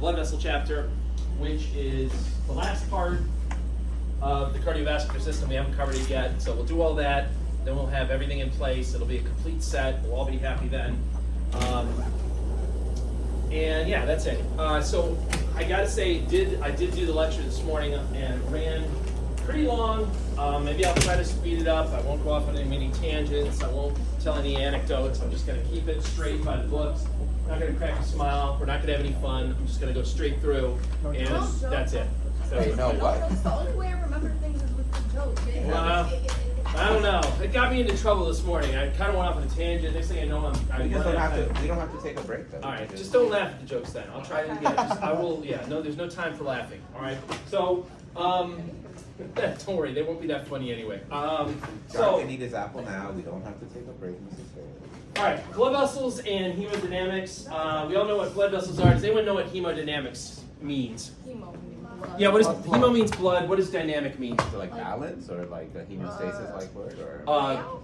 blood vessel chapter, which is the last part of the cardiovascular system. We haven't covered it yet, so we'll do all that. Then we'll have everything in place. It'll be a complete set. We'll all be happy then. And yeah, that's it. So I gotta say, I did do the lecture this morning and ran pretty long. Maybe I'll try to speed it up. I won't go off on any many tangents. I won't tell any anecdotes. I'm just gonna keep it straight by the books. I'm not gonna crack a smile. We're not gonna have any fun. I'm just gonna go straight through, and that's it. Wait, no, what? That's the only way I remember things is with the joke. I don't know. It got me into trouble this morning. I kind of went off on a tangent. Next thing I know, We don't have to take a break though. All right, just don't laugh at the jokes then. I'll try it again. I will. Yeah, no, there's no time for laughing. All right. So, don't worry, they won't be that funny anyway. John So, can eat his apple now. We don't have to take a break, Mrs. Taylor. all right, blood vessels and hemodynamics. We all know what blood vessels are. Does anyone know what hemodynamics means? Yeah, what is hemo means blood? What does dynamic mean? So like balance or like a hemostasis like word or?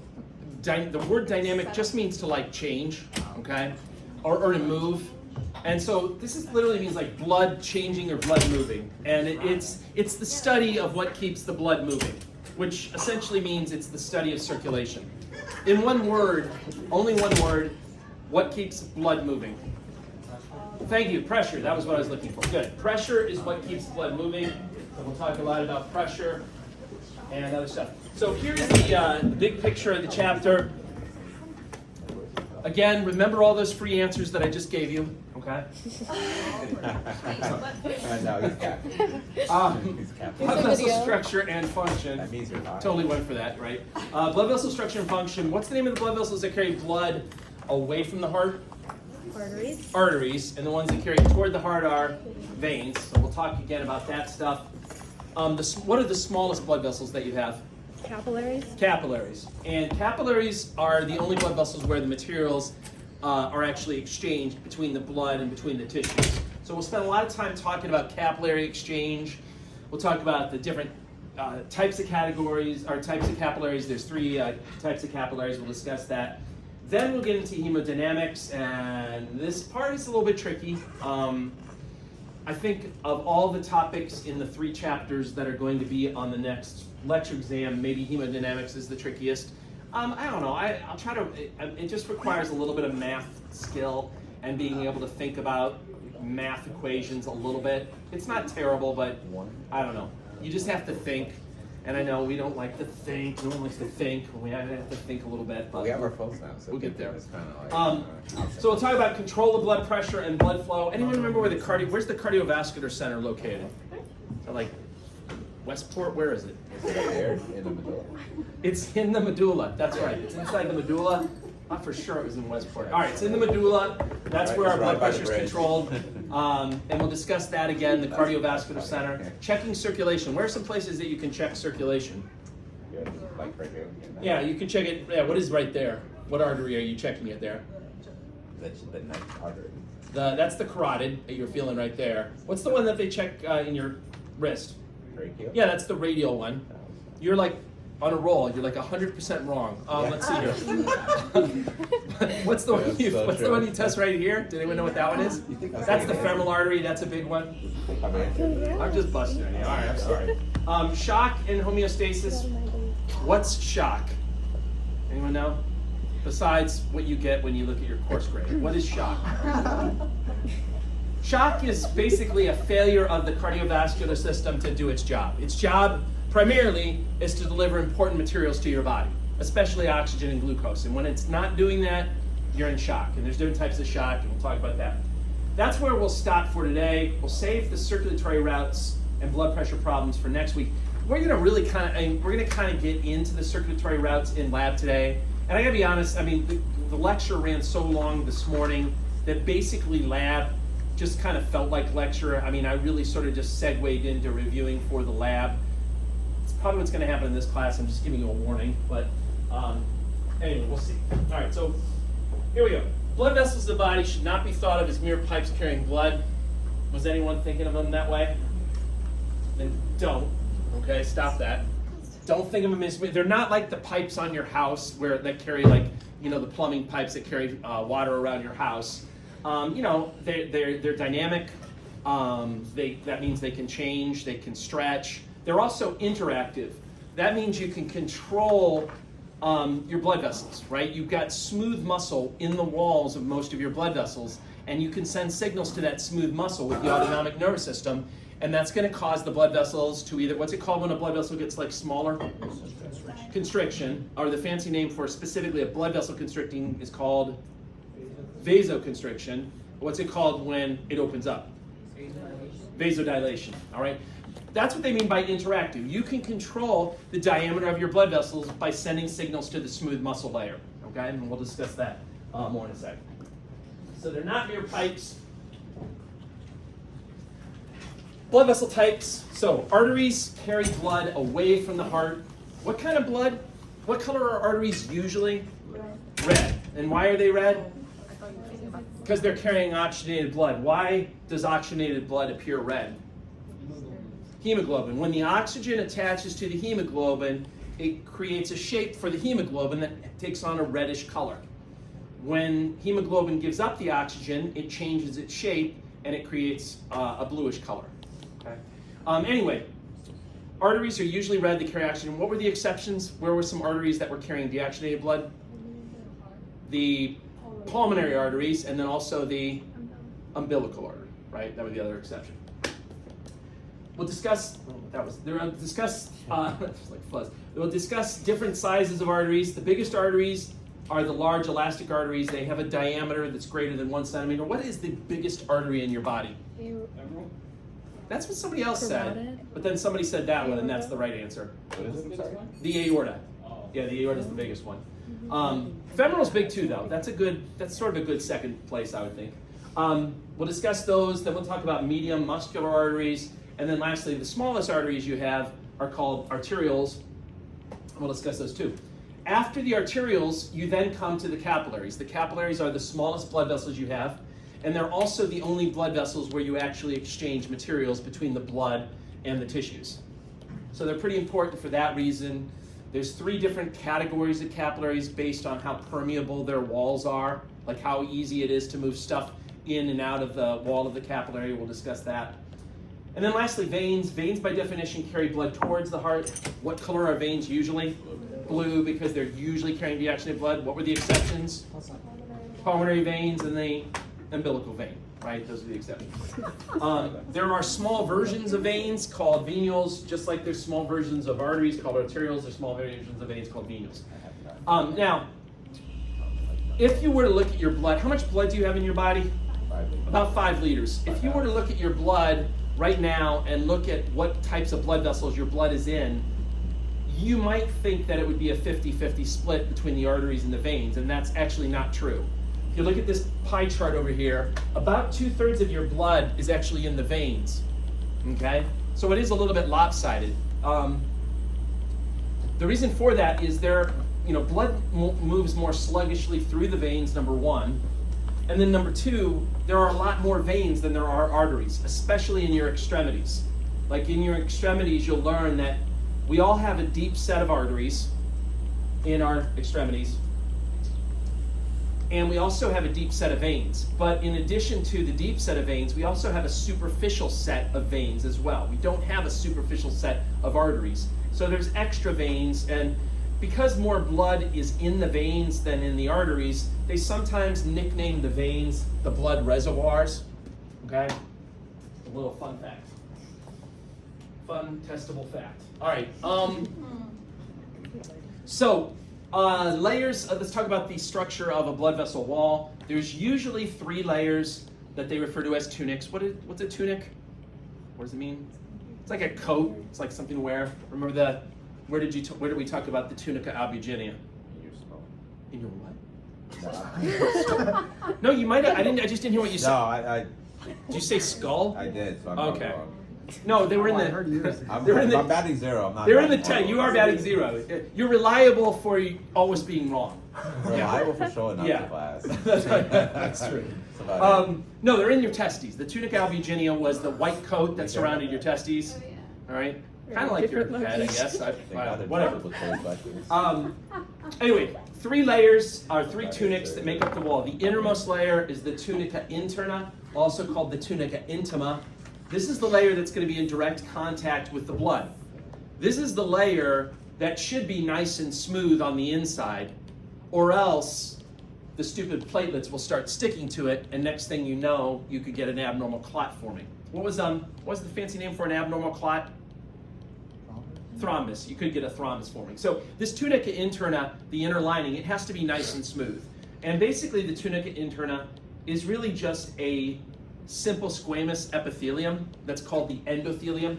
The word dynamic just means to like change, okay, or to move. And so this literally means like blood changing or blood moving, and it's the study of what keeps the blood moving, which essentially means it's the study of circulation. In one word, only one word, what keeps blood moving? Thank you, pressure. That was what I was looking for. Good. Pressure is what keeps blood moving. So we'll talk a lot about pressure and other stuff. So here's the big picture of the chapter. Again, remember all those free answers that I just gave you, okay? No, he's capping. He's capping. Blood vessel structure and function. That means you're hot. Totally went for that, right? Blood vessel structure and function. What's the name of the blood vessels that carry blood away from the heart? Arteries. Arteries, and the ones that carry toward the heart are veins. So we'll talk again about that stuff. What are the smallest blood vessels that you have? Capillaries. Capillaries. And capillaries are the only blood vessels where the materials are actually exchanged between the blood and between the tissues. So we'll spend a lot of time talking about capillary exchange. We'll talk about the different types of categories, or types of capillaries. There's three types of capillaries. We'll discuss that. Then we'll get into hemodynamics, and this part is a little bit tricky. I think of all the topics in the 3 chapters that are going to be on the next lecture exam, maybe hemodynamics is the trickiest. I don't know, I'll try to, it just requires a little bit of math skill and being able to think about math equations a little bit. It's not terrible, but I don't know. You just have to think. And I know we don't like to think. No one likes to think. We have to think a little bit. But we have our phones now, so we'll get there. It's kind of like, so we'll talk about control of blood pressure and blood flow. Anyone remember where where's the cardiovascular center located? Like Westport, where is it? is it up there in the medulla? It's in the medulla. That's right. It's inside the medulla. Not for sure it was in Westport. All right, it's in the medulla. That's where our blood pressure is controlled. And we'll discuss that again, the cardiovascular center. Checking circulation. Where are some places that you can check circulation? Good. Like right here. Yeah, you can check it. Yeah, what is right there? What artery are you checking it there? The ninth artery. That's the carotid that you're feeling right there. What's the one that they check in your wrist? Brachial? Yeah, that's the radial one. You're like on a roll. You're like 100% wrong. Let's see here. What's the one you test right here? Did anyone know what that one is? That's the femoral artery. That's a big one. I'm just busting you. All right, I'm sorry. Shock and homeostasis. What's shock? Anyone know? Besides what you get when you look at your course grade. What is shock? Shock is basically a failure of the cardiovascular system to do its job. Its job primarily is to deliver important materials to your body, especially oxygen and glucose. And when it's not doing that, you're in shock. And there's different types of shock, and we'll talk about that. That's where we'll stop for today. We'll save the circulatory routes and blood pressure problems for next week. We're gonna really kind of get into the circulatory routes in lab today. And I gotta be honest, I mean, the lecture ran so long this morning that basically lab just kind of felt like lecture. I mean, I really sort of just segued into reviewing for the lab. It's probably what's gonna happen in this class. I'm just giving you a warning, but anyway, we'll see. All right, so here we go. Blood vessels of the body should not be thought of as mere pipes carrying blood. Was anyone thinking of them that way? Then don't. Okay, stop that. Don't think of them as, they're not like the pipes on your house that carry the plumbing pipes that carry water around your house. They're dynamic. That means they can change, they can stretch. They're also interactive. That means you can control your blood vessels, right? You've got smooth muscle in the walls of most of your blood vessels, and you can send signals to that smooth muscle with the autonomic nervous system, and that's going to cause the blood vessels to either, what's it called when a blood vessel gets like smaller? Constriction, or the fancy name for specifically a blood vessel constricting is called vasoconstriction. What's it called when it opens up? Vasodilation, all right? That's what they mean by interactive. You can control the diameter of your blood vessels by sending signals to the smooth muscle layer, okay? And we'll discuss that more in a second. So they're not mere pipes. Blood vessel types. So arteries carry blood away from the heart. What kind of blood? What color are arteries usually? Red. And why are they red? Because they're carrying oxygenated blood. Why does oxygenated blood appear red? Hemoglobin. When the oxygen attaches to the hemoglobin, it creates a shape for the hemoglobin that takes on a reddish color. When hemoglobin gives up the oxygen, it changes its shape and it creates a bluish color. Okay. Anyway, arteries are usually red, they carry oxygen. What were the exceptions? Where were some arteries that were carrying deoxygenated blood? The pulmonary arteries, and then also the umbilical artery, right? That was the other exception. We'll discuss, We'll discuss different sizes of arteries. The biggest arteries are the large elastic arteries. They have a diameter that's greater than 1 centimeter. What is the biggest artery in your body? That's what somebody else said, but then somebody said that one, and that's the right answer. What is it? I'm sorry? The aorta. Yeah, the aorta is the biggest one. Femoral's big too, though. That's sort of a good second place, I would think. We'll discuss those. Then we'll talk about medium muscular arteries, and then lastly, the smallest arteries you have are called arterioles. We'll discuss those too. After the arterioles, you then come to the capillaries. The capillaries are the smallest blood vessels you have, and they're also the only blood vessels where you actually exchange materials between the blood and the tissues. So they're pretty important for that reason. There's 3 different categories of capillaries based on how permeable their walls are, like how easy it is to move stuff in and out of the wall of the capillary. We'll discuss that. And then lastly, veins. Veins by definition carry blood towards the heart. What color are veins usually? Blue, because they're usually carrying deoxygenated blood. What were the exceptions? Pulmonary veins and the umbilical vein, right? Those are the exceptions. There are small versions of veins called venules, just like there's small versions of arteries called arterioles. There's small versions of veins called venules. Now, if you were to look at your blood, how much blood do you have in your body? 5 liters. About 5 liters. If you were to look at your blood right now and look at what types of blood vessels your blood is in, you might think that it would be a 50-50 split between the arteries and the veins, and that's actually not true. If you look at this pie chart over here, about 2/3 of your blood is actually in the veins, okay? So it is a little bit lopsided. The reason for that is blood moves more sluggishly through the veins, number 1. And then number 2, there are a lot more veins than there are arteries, especially in your extremities. Like in your extremities, you'll learn that we all have a deep set of arteries in our extremities, and we also have a deep set of veins. But in addition to the deep set of veins, we also have a superficial set of veins as well. We don't have a superficial set of arteries. So there's extra veins, and because more blood is in the veins than in the arteries, they sometimes nickname the veins the blood reservoirs. Okay? A little fun fact. Fun, testable fact. All right. Layers. Let's talk about the structure of a blood vessel wall. There's usually 3 layers that they refer to as tunics. What's a tunic? What does it mean? It's like a coat. It's like something to wear. Remember where did we talk about the tunica albuginea? In your skull. In your what? No. No, you might have. I just didn't hear what you said. No, I Did you say skull? did. So I'm Okay. wrong. No, they were in the. I'm batting 0. I'm not. They're in the batting 10. one. You are batting 0. You're reliable for always being wrong. Reliable for showing up Yeah. to class. That's right. That's true. That's about it. No, they're in your testes. The tunica albuginea was the white coat that surrounded your testes. Oh, yeah. All right, kind of like your head, I guess. Thank God they're Whatever. with those questions. Anyway, 3 layers are 3 tunics that make up the wall. The innermost layer is the tunica interna, also called the tunica intima, This is the layer that's going to be in direct contact with the blood. This is the layer that should be nice and smooth on the inside, or else the stupid platelets will start sticking to it, and next thing you know, you could get an abnormal clot forming. What was the fancy name for an abnormal clot? Thrombus. You could get a thrombus forming. So this tunica interna, the inner lining, it has to be nice and smooth. And basically the tunica interna is really just a simple squamous epithelium that's called the endothelium.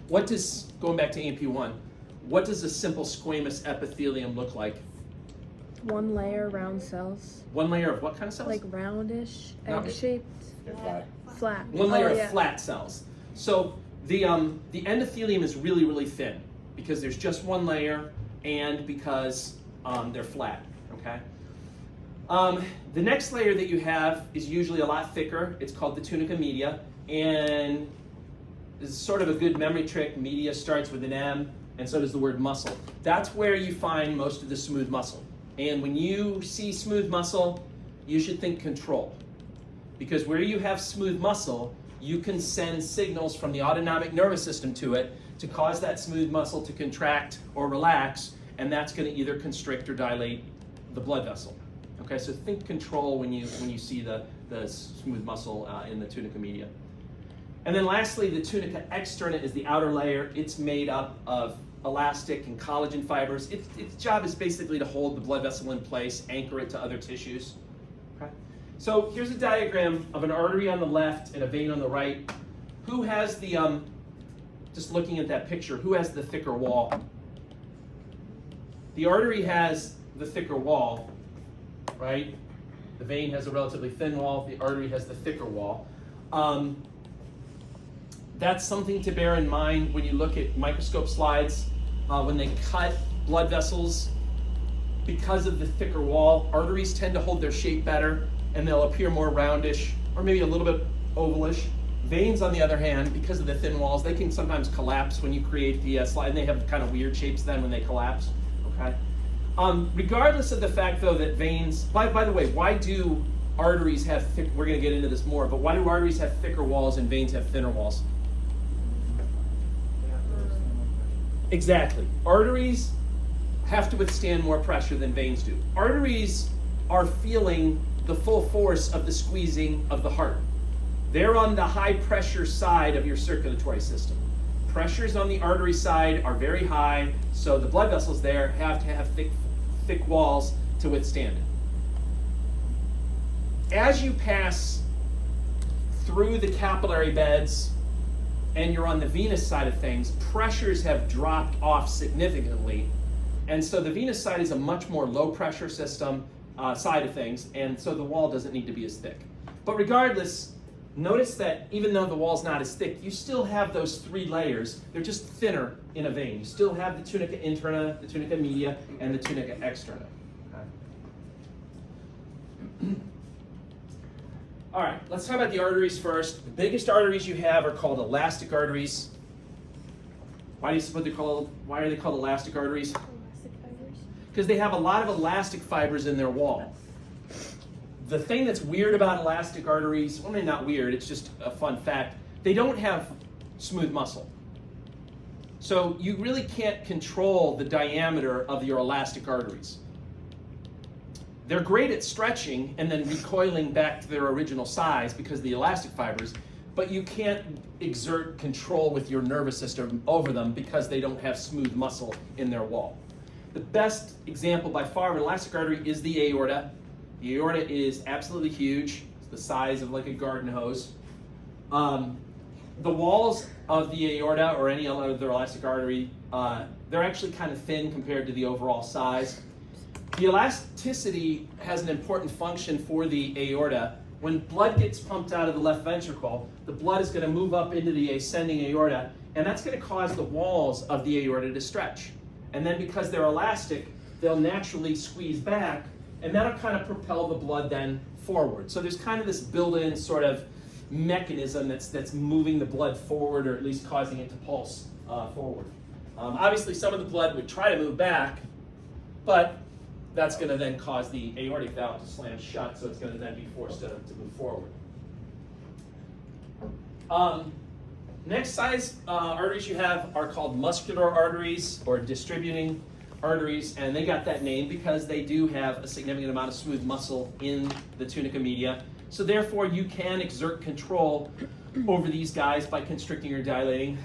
What does, going back to AMP1, what does a simple squamous epithelium look like? One layer round cells. One layer of what kind of cells? Like roundish, No. egg-shaped, They're flat. flat. One layer Oh, yeah. of flat cells. So the endothelium is really, really thin because there's just one layer and because they're flat, okay? The next layer that you have is usually a lot thicker. It's called the tunica media, and this is sort of a good memory trick. Media starts with an M, and so does the word muscle. That's where you find most of the smooth muscle. And when you see smooth muscle, you should think control. Because where you have smooth muscle, you can send signals from the autonomic nervous system to it to cause that smooth muscle to contract or relax, and that's going to either constrict or dilate the blood vessel. Okay, so think control when you see the smooth muscle in the tunica media. And then lastly, the tunica externa is the outer layer. It's made up of elastic and collagen fibers. Its job is basically to hold the blood vessel in place, anchor it to other tissues. Okay? So here's a diagram of an artery on the left and a vein on the right. Who has the, just looking at that picture, who has the thicker wall? The artery has the thicker wall, right? The vein has a relatively thin wall. The artery has the thicker wall. That's something to bear in mind when you look at microscope slides. When they cut blood vessels, because of the thicker wall, arteries tend to hold their shape better and they'll appear more roundish or maybe a little bit ovalish. Veins, on the other hand, because of the thin walls, they can sometimes collapse when you create the slide, and they have kind of weird shapes then when they collapse. Okay. Regardless of the fact, though, that veins, by the way, why do arteries have thick, we're going to get into this more, but why do arteries have thicker walls and veins have thinner walls? Exactly. Arteries have to withstand more pressure than veins do. Arteries are feeling the full force of the squeezing of the heart. They're on the high pressure side of your circulatory system. Pressures on the artery side are very high, so the blood vessels there have to have thick walls to withstand it. As you pass through the capillary beds and you're on the venous side of things, pressures have dropped off significantly. And so the venous side is a much more low pressure system side of things, and so the wall doesn't need to be as thick. But regardless, notice that even though the wall's not as thick, you still have those three layers. They're just thinner in a vein. You still have the tunica interna, the tunica media, and the tunica externa. Okay. All right, let's talk about the arteries first. The biggest arteries you have are called elastic arteries. Why are they called elastic arteries? Elastic fibers. Because they have a lot of elastic fibers in their wall. The thing that's weird about elastic arteries, well, maybe not weird, it's just a fun fact, they don't have smooth muscle. So you really can't control the diameter of your elastic arteries. They're great at stretching and then recoiling back to their original size because of the elastic fibers, but you can't exert control with your nervous system over them because they don't have smooth muscle in their wall. The best example by far of an elastic artery is the aorta. The aorta is absolutely huge. It's the size of like a garden hose. The walls of the aorta or any other elastic artery, they're actually kind of thin compared to the overall size. The elasticity has an important function for the aorta. When blood gets pumped out of the left ventricle, the blood is going to move up into the ascending aorta, and that's going to cause the walls of the aorta to stretch. And then because they're elastic, they'll naturally squeeze back, and that'll kind of propel the blood then forward. So there's kind of this built-in sort of mechanism that's moving the blood forward, or at least causing it to pulse forward. Obviously, some of the blood would try to move back, but that's going to then cause the aortic valve to slam shut, so it's going to then be forced to move forward. Next size arteries you have are called muscular arteries or distributing arteries, and they got that name because they do have a significant amount of smooth muscle in the tunica media. So therefore, you can exert control over these guys by constricting or dilating.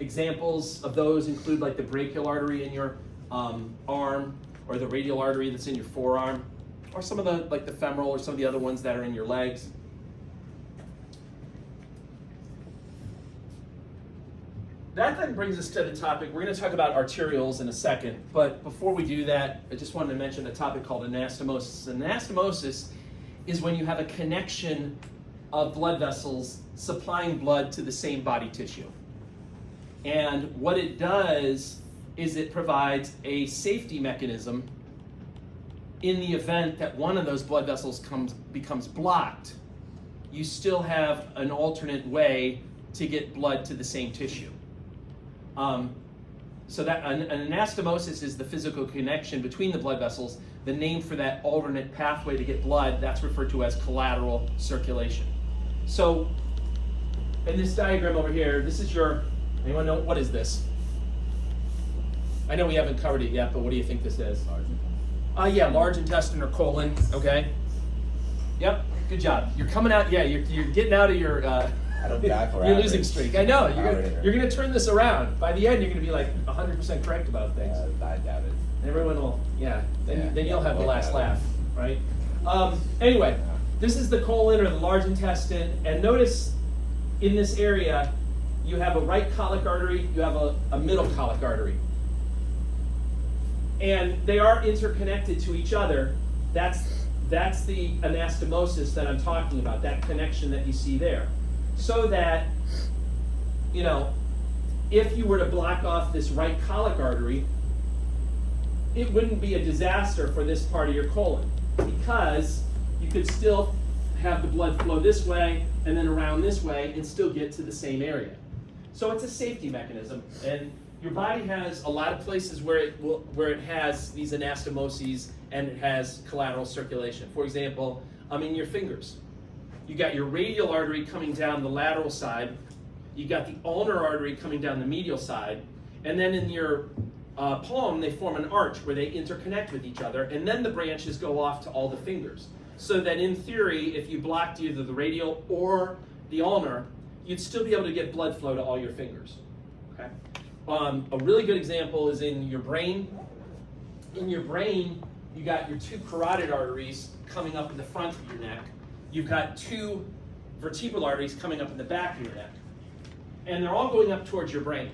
Examples of those include like the brachial artery in your arm, or the radial artery that's in your forearm, or some of the like the femoral or some of the other ones that are in your legs. That then brings us to the topic. We're going to talk about arterioles in a second, but before we do that, I just wanted to mention a topic called anastomosis. Anastomosis is when you have a connection of blood vessels supplying blood to the same body tissue. And what it does is it provides a safety mechanism in the event that one of those blood vessels becomes blocked. You still have an alternate way to get blood to the same tissue. So that an anastomosis is the physical connection between the blood vessels. The name for that alternate pathway to get blood, that's referred to as collateral circulation. So in this diagram over here, this is your, anyone know, what is this? I know we haven't covered it yet, but what do you think this is? Yeah, large intestine or colon, okay? Yep, good job. You're coming out, yeah, you're getting out of your your losing streak. I know, you're gonna turn this around. By the end, you're gonna be like 100% correct about things. I doubt it. Everyone will, then you'll have the last laugh, right? Anyway, this is the colon or the large intestine, and notice in this area, you have a right colic artery, you have a middle colic artery. And they are interconnected to each other. That's the anastomosis that I'm talking about, that connection that you see there. So that, if you were to block off this right colic artery, it wouldn't be a disaster for this part of your colon, because you could still have the blood flow this way and then around this way and still get to the same area. So it's a safety mechanism, and your body has a lot of places where it has these anastomoses and it has collateral circulation. For example, in your fingers. You got your radial artery coming down the lateral side, you got the ulnar artery coming down the medial side, and then in your palm they form an arch where they interconnect with each other, and then the branches go off to all the fingers. So that in theory, if you blocked either the radial or the ulnar, you'd still be able to get blood flow to all your fingers. Okay? A really good example is in your brain. In your brain, you got your two carotid arteries coming up in the front of your neck. You've got two vertebral arteries coming up in the back of your neck. And they're all going up towards your brain.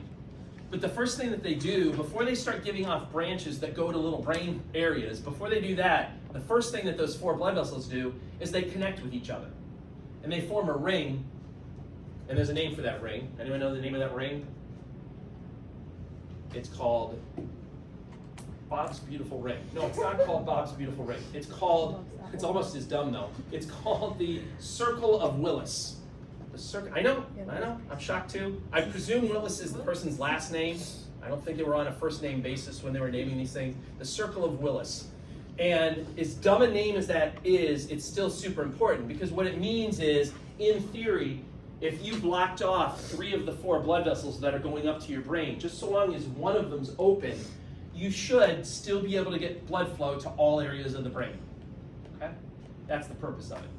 But the first thing that they do, before they start giving off branches that go to little brain areas, before they do that, the first thing that those four blood vessels do is they connect with each other. And they form a ring, and there's a name for that ring. Anyone know the name of that ring? It's called Bob's Beautiful Ring. No, it's not called Bob's Beautiful Ring. It's almost as dumb though. It's called the Circle of Willis. The circle. I know. I'm shocked too. I presume Willis is the person's last name. I don't think they were on a first name basis when they were naming these things. The Circle of Willis. And as dumb a name as that is, it's still super important, because what it means is, in theory, if you blocked off 3 of the 4 blood vessels that are going up to your brain, just so long as one of them's open, you should still be able to get blood flow to all areas of the brain. Okay? That's the purpose of it.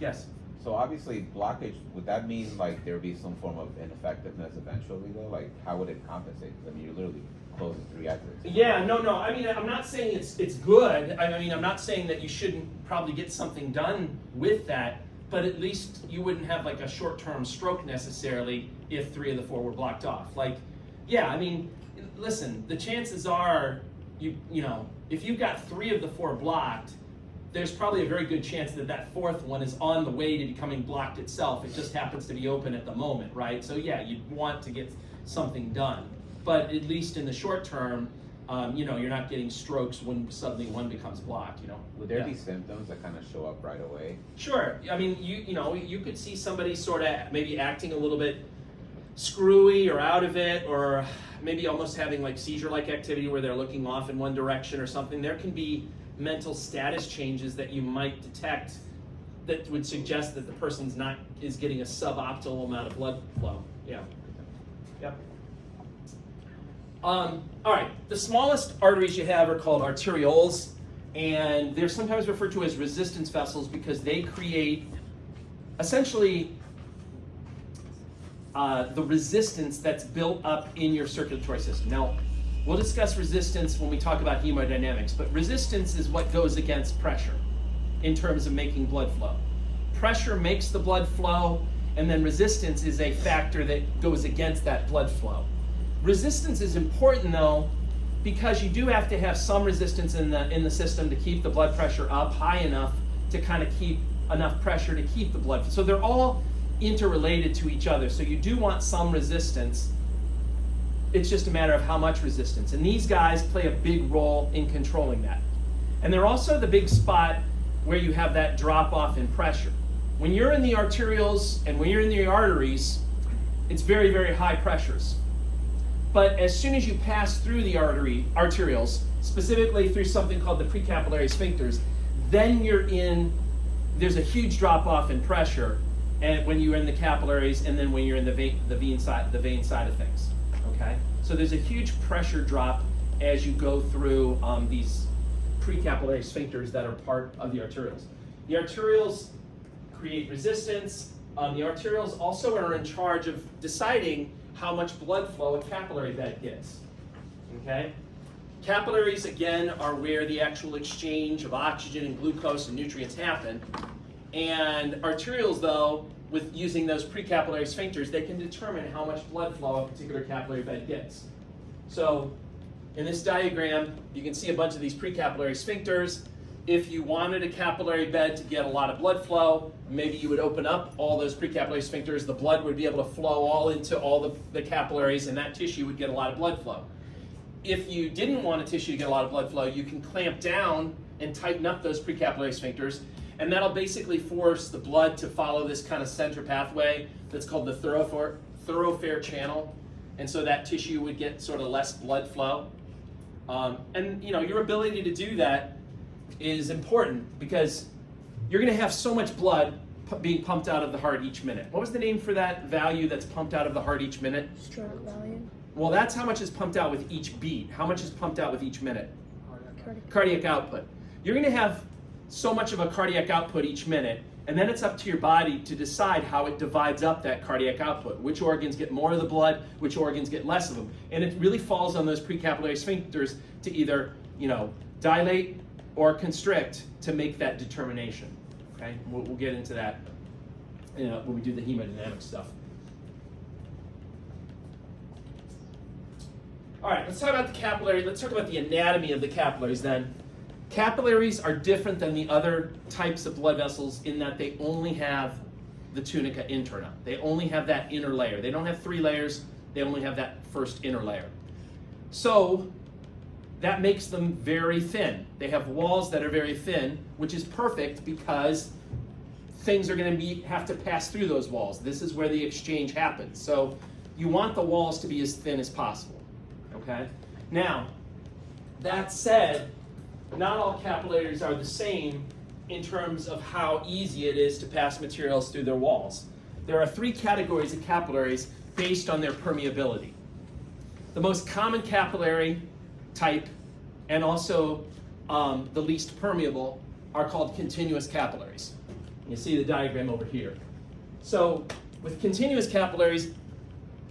Yes? So obviously blockage, would that mean like there would be some form of ineffectiveness eventually though? Like how would it compensate? Because I mean you're literally closing 3 arteries. Yeah, no. I mean, I'm not saying it's good. I mean, I'm not saying that you shouldn't probably get something done with that, but at least you wouldn't have like a short-term stroke necessarily if 3 of the 4 were blocked off. Like, yeah, I mean, listen, the chances are, you know, if you've got 3 of the 4 blocked, there's probably a very good chance that that 4th one is on the way to becoming blocked itself. It just happens to be open at the moment, right? So yeah, you'd want to get something done. But at least in the short term, you know, you're not getting strokes when suddenly one becomes blocked, you know. Would there be symptoms that kind of show up right away? Sure. I mean, you know, you could see somebody sort of maybe acting a little bit screwy or out of it, or maybe almost having like seizure-like activity where they're looking off in one direction or something. There can be mental status changes that you might detect that would suggest that the person's is getting a suboptimal amount of blood flow. Yeah. Yep. All right. The smallest arteries you have are called arterioles, and they're sometimes referred to as resistance vessels because they create essentially the resistance that's built up in your circulatory system. Now, we'll discuss resistance when we talk about hemodynamics, but resistance is what goes against pressure in terms of making blood flow. Pressure makes the blood flow, and then resistance is a factor that goes against that blood flow. Resistance is important though, because you do have to have some resistance in the system to keep the blood pressure up high enough to kind of keep enough pressure to keep the blood. So they're all interrelated to each other. So you do want some resistance. It's just a matter of how much resistance. And these guys play a big role in controlling that. And they're also the big spot where you have that drop off in pressure. When you're in the arterioles and when you're in the arteries, it's very, very high pressures. But as soon as you pass through the arterioles, specifically through something called the precapillary sphincters, then there's a huge drop off in pressure, and when you're in the capillaries, and then when you're in the vein side of things. Okay, so there's a huge pressure drop as you go through these precapillary sphincters that are part of the arterioles. The arterioles create resistance. The arterioles also are in charge of deciding how much blood flow a capillary bed gets. Okay? Capillaries, again, are where the actual exchange of oxygen and glucose and nutrients happen. And arterioles, though, with using those precapillary sphincters, they can determine how much blood flow a particular capillary bed gets. So in this diagram, you can see a bunch of these precapillary sphincters. If you wanted a capillary bed to get a lot of blood flow, maybe you would open up all those precapillary sphincters. The blood would be able to flow all into all the capillaries, and that tissue would get a lot of blood flow. If you didn't want a tissue to get a lot of blood flow, you can clamp down and tighten up those precapillary sphincters, and that'll basically force the blood to follow this kind of center pathway that's called the thoroughfare channel, and so that tissue would get sort of less blood flow. And your ability to do that is important because you're going to have so much blood being pumped out of the heart each minute. What was the name for that value that's pumped out of the heart each minute? Stroke value. Well, that's how much is pumped out with each beat. How much is pumped out with each minute? Cardiac output. You're going to have so much of a cardiac output each minute, and then it's up to your body to decide how it divides up that cardiac output. Which organs get more of the blood, which organs get less of them. And it really falls on those precapillary sphincters to either, dilate or constrict to make that determination. Okay, we'll get into that when we do the hemodynamic stuff. All right, let's talk about the capillary. Let's talk about the anatomy of the capillaries then. Capillaries are different than the other types of blood vessels in that they only have the tunica interna. They only have that inner layer. They don't have 3 layers. They only have that first inner layer. So that makes them very thin. They have walls that are very thin, which is perfect because things are going to have to pass through those walls. This is where the exchange happens. So you want the walls to be as thin as possible. Okay? Now, that said, not all capillaries are the same in terms of how easy it is to pass materials through their walls. There are 3 categories of capillaries based on their permeability. The most common capillary type and also the least permeable are called continuous capillaries. You see the diagram over here. So with continuous capillaries,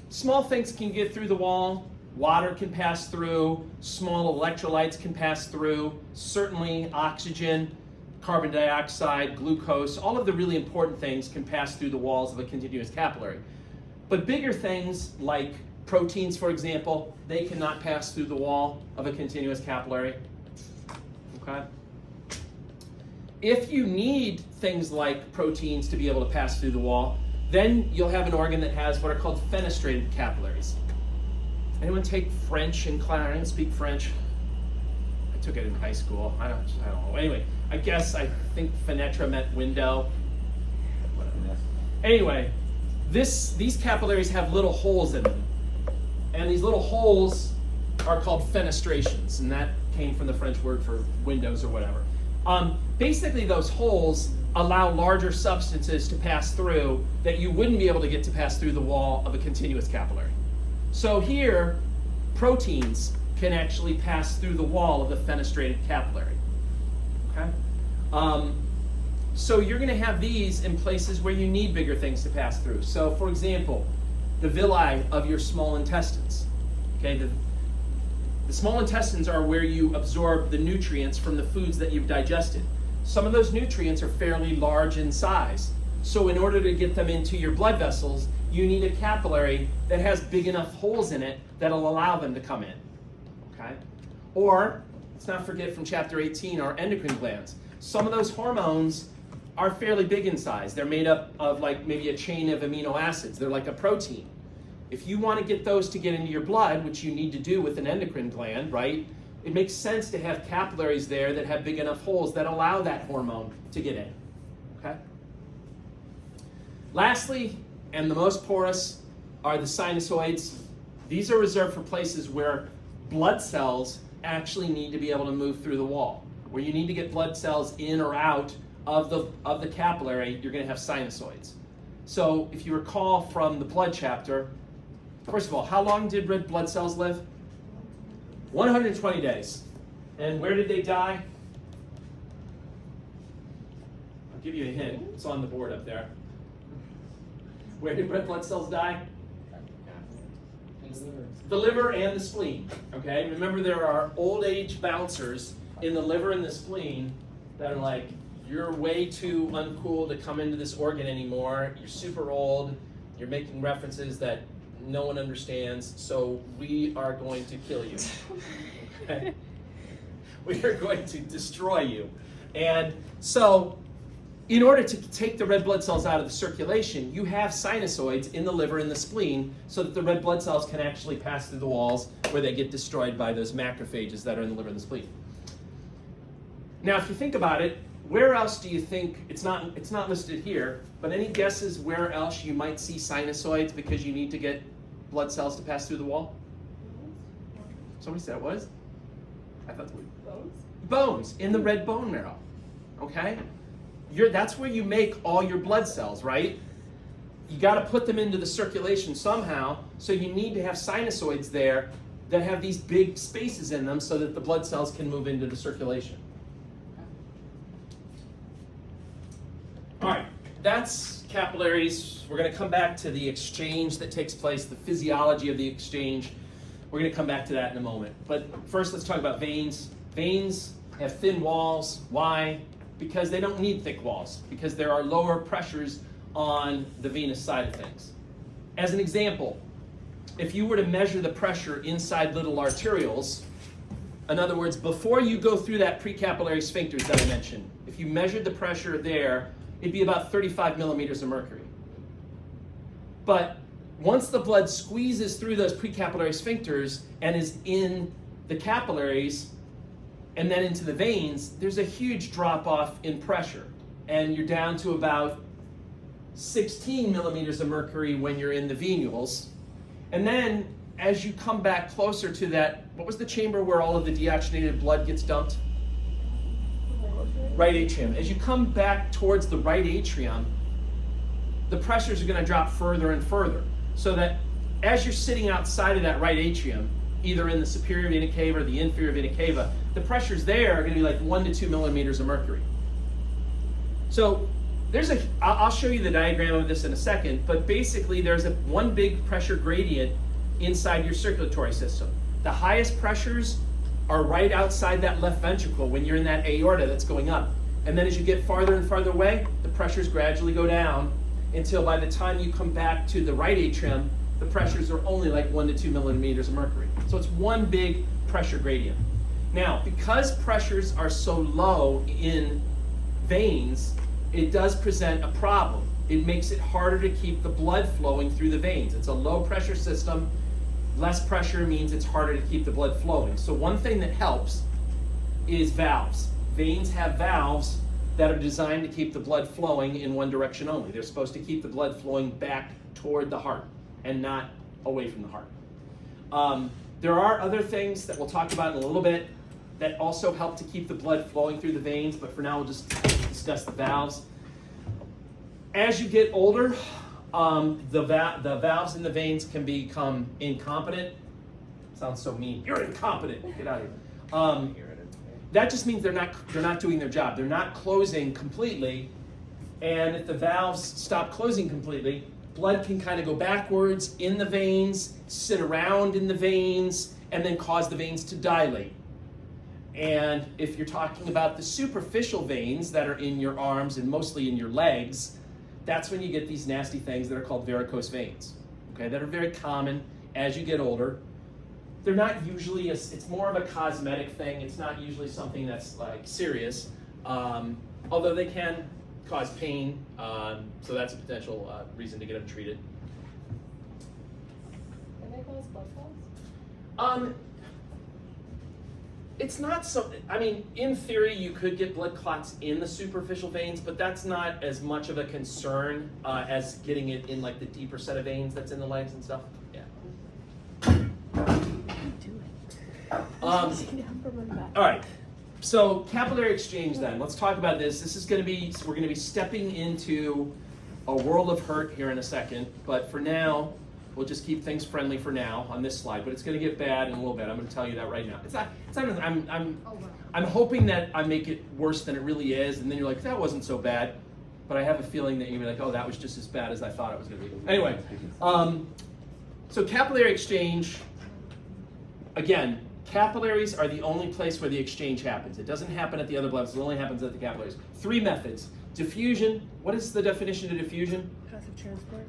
small things can get through the wall. Water can pass through, small electrolytes can pass through, certainly oxygen, carbon dioxide, glucose, all of the really important things can pass through the walls of a continuous capillary. But bigger things like proteins, for example, they cannot pass through the wall of a continuous capillary. Okay? If you need things like proteins to be able to pass through the wall, then you'll have an organ that has what are called fenestrated capillaries. Anyone take French in class? I didn't speak French. I took it in high school. I don't know. Anyway, I think fenetra meant window. Anyway, these capillaries have little holes in them. And these little holes are called fenestrations, and that came from the French word for windows or whatever. Basically, those holes allow larger substances to pass through that you wouldn't be able to get to pass through the wall of a continuous capillary. So here, proteins can actually pass through the wall of the fenestrated capillary. Okay? So you're going to have these in places where you need bigger things to pass through. So for example, the villi of your small intestines. Okay, the small intestines are where you absorb the nutrients from the foods that you've digested. Some of those nutrients are fairly large in size. So in order to get them into your blood vessels, you need a capillary that has big enough holes in it that'll allow them to come in. Okay? Or, let's not forget from chapter 18, our endocrine glands. Some of those hormones are fairly big in size. They're made up of like maybe a chain of amino acids. They're like a protein. If you want to get those to get into your blood, which you need to do with an endocrine gland, right? It makes sense to have capillaries there that have big enough holes that allow that hormone to get in. Okay? Lastly, and the most porous, are the sinusoids. These are reserved for places where blood cells actually need to be able to move through the wall. Where you need to get blood cells in or out of the capillary, you're going to have sinusoids. So if you recall from the blood chapter, first of all, how long did red blood cells live? 120 days. And where did they die? I'll give you a hint. It's on the board up there. Where did red blood cells die? The liver and the spleen. Okay? Remember, there are old age bouncers in the liver and the spleen that are like, you're way too uncool to come into this organ anymore. You're super old. You're making references that no one understands, so we are going to kill you. Okay? We are going to destroy you. And so, in order to take the red blood cells out of the circulation, you have sinusoids in the liver and the spleen so that the red blood cells can actually pass through the walls where they get destroyed by those macrophages that are in the liver and the spleen. Now, if you think about it, where else do you think, it's not listed here, but any guesses where else you might see sinusoids because you need to get blood cells to pass through the wall? Somebody said it was? I thought it was. Bones, in the red bone marrow, okay? That's where you make all your blood cells, right? You got to put them into the circulation somehow, so you need to have sinusoids there that have these big spaces in them so that the blood cells can move into the circulation. All right, that's capillaries. We're going to come back to the exchange that takes place, the physiology of the exchange. We're going to come back to that in a moment. But first, let's talk about veins. Veins have thin walls. Why? Because they don't need thick walls, because there are lower pressures on the venous side of things. As an example, if you were to measure the pressure inside little arterioles, in other words, before you go through that precapillary sphincters that I mentioned, if you measured the pressure there, it'd be about 35 millimeters of mercury. But once the blood squeezes through those precapillary sphincters and is in the capillaries and then into the veins, there's a huge drop-off in pressure. And you're down to about 16 millimeters of mercury when you're in the venules. And then as you come back closer to that, what was the chamber where all of the deoxygenated blood gets dumped? Right atrium. As you come back towards the right atrium, the pressures are going to drop further and further. So that as you're sitting outside of that right atrium, either in the superior vena cava or the inferior vena cava, the pressures there are going to be like 1 to 2 millimeters of mercury. So I'll show you the diagram of this in a second, but basically there's one big pressure gradient inside your circulatory system. The highest pressures are right outside that left ventricle when you're in that aorta that's going up. And then as you get farther and farther away, the pressures gradually go down until by the time you come back to the right atrium, the pressures are only like 1 to 2 millimeters of mercury. So it's one big pressure gradient. Now, because pressures are so low in veins, it does present a problem. It makes it harder to keep the blood flowing through the veins. It's a low pressure system. Less pressure means it's harder to keep the blood flowing. So one thing that helps is valves. Veins have valves that are designed to keep the blood flowing in one direction only. They're supposed to keep the blood flowing back toward the heart and not away from the heart. There are other things that we'll talk about in a little bit that also help to keep the blood flowing through the veins, but for now we'll just discuss the valves. As you get older, the valves in the veins can become incompetent. Sounds so mean. You're incompetent. Get out of here. That just means they're not doing their job. They're not closing completely, and if the valves stop closing completely, blood can kind of go backwards in the veins, sit around in the veins, and then cause the veins to dilate. And if you're talking about the superficial veins that are in your arms and mostly in your legs, that's when you get these nasty things that are called varicose veins, okay, that are very common as you get older. They're not usually, it's more of a cosmetic thing. It's not usually something that's like serious, although they can cause pain, so that's a potential reason to get them treated. Can they cause blood clots? It's not so, I mean, in theory, you could get blood clots in the superficial veins, but that's not as much of a concern as getting it in like the deeper set of veins that's in the legs and stuff. Yeah. All right. So capillary exchange then. Let's talk about this. This is going to be, we're going to be stepping into a world of hurt here in a second, but for now, we'll just keep things friendly for now on this slide, but it's going to get bad in a little bit. I'm going to tell you that right now. I'm hoping that I make it worse than it really is, and then you're like, that wasn't so bad, but I have a feeling that you'll be like, oh, that was just as bad as I thought it was going to be. Anyway, so capillary exchange, again, capillaries are the only place where the exchange happens. It doesn't happen at the other blood vessels, it only happens at the capillaries. 3 methods. Diffusion, what is the definition of diffusion? Passive transport.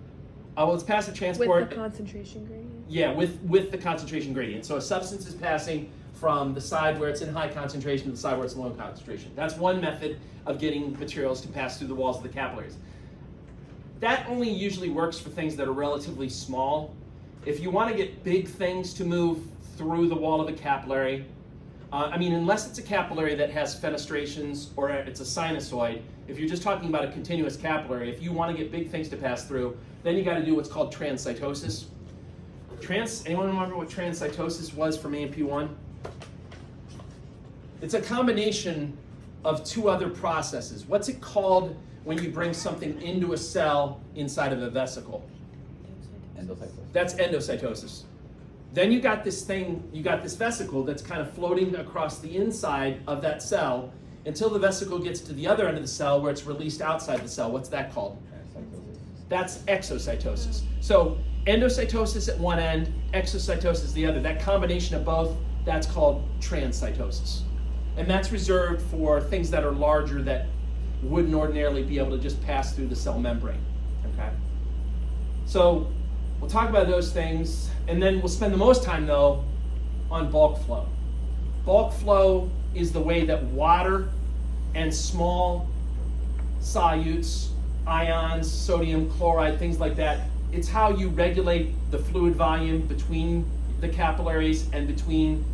Well, it's passive transport. With the concentration gradient. Yeah, with the concentration gradient. So a substance is passing from the side where it's in high concentration to the side where it's in low concentration. That's one method of getting materials to pass through the walls of the capillaries. That only usually works for things that are relatively small. If you want to get big things to move through the wall of a capillary, unless it's a capillary that has fenestrations or it's a sinusoid, if you're just talking about a continuous capillary, if you want to get big things to pass through, then you got to do what's called transcytosis. Anyone remember what transcytosis was from AMP1? It's a combination of 2 other processes. What's it called when you bring something into a cell inside of a vesicle? Endocytosis. That's endocytosis. Then you got this vesicle that's kind of floating across the inside of that cell until the vesicle gets to the other end of the cell where it's released outside the cell. What's that called? That's exocytosis. So endocytosis at one end, exocytosis the other. That combination of both, that's called transcytosis. And that's reserved for things that are larger that wouldn't ordinarily be able to just pass through the cell membrane. Okay? So we'll talk about those things, and then we'll spend the most time, though, on bulk flow. Bulk flow is the way that water and small solutes, ions, sodium, chloride, things like that, it's how you regulate the fluid volume between the capillaries and between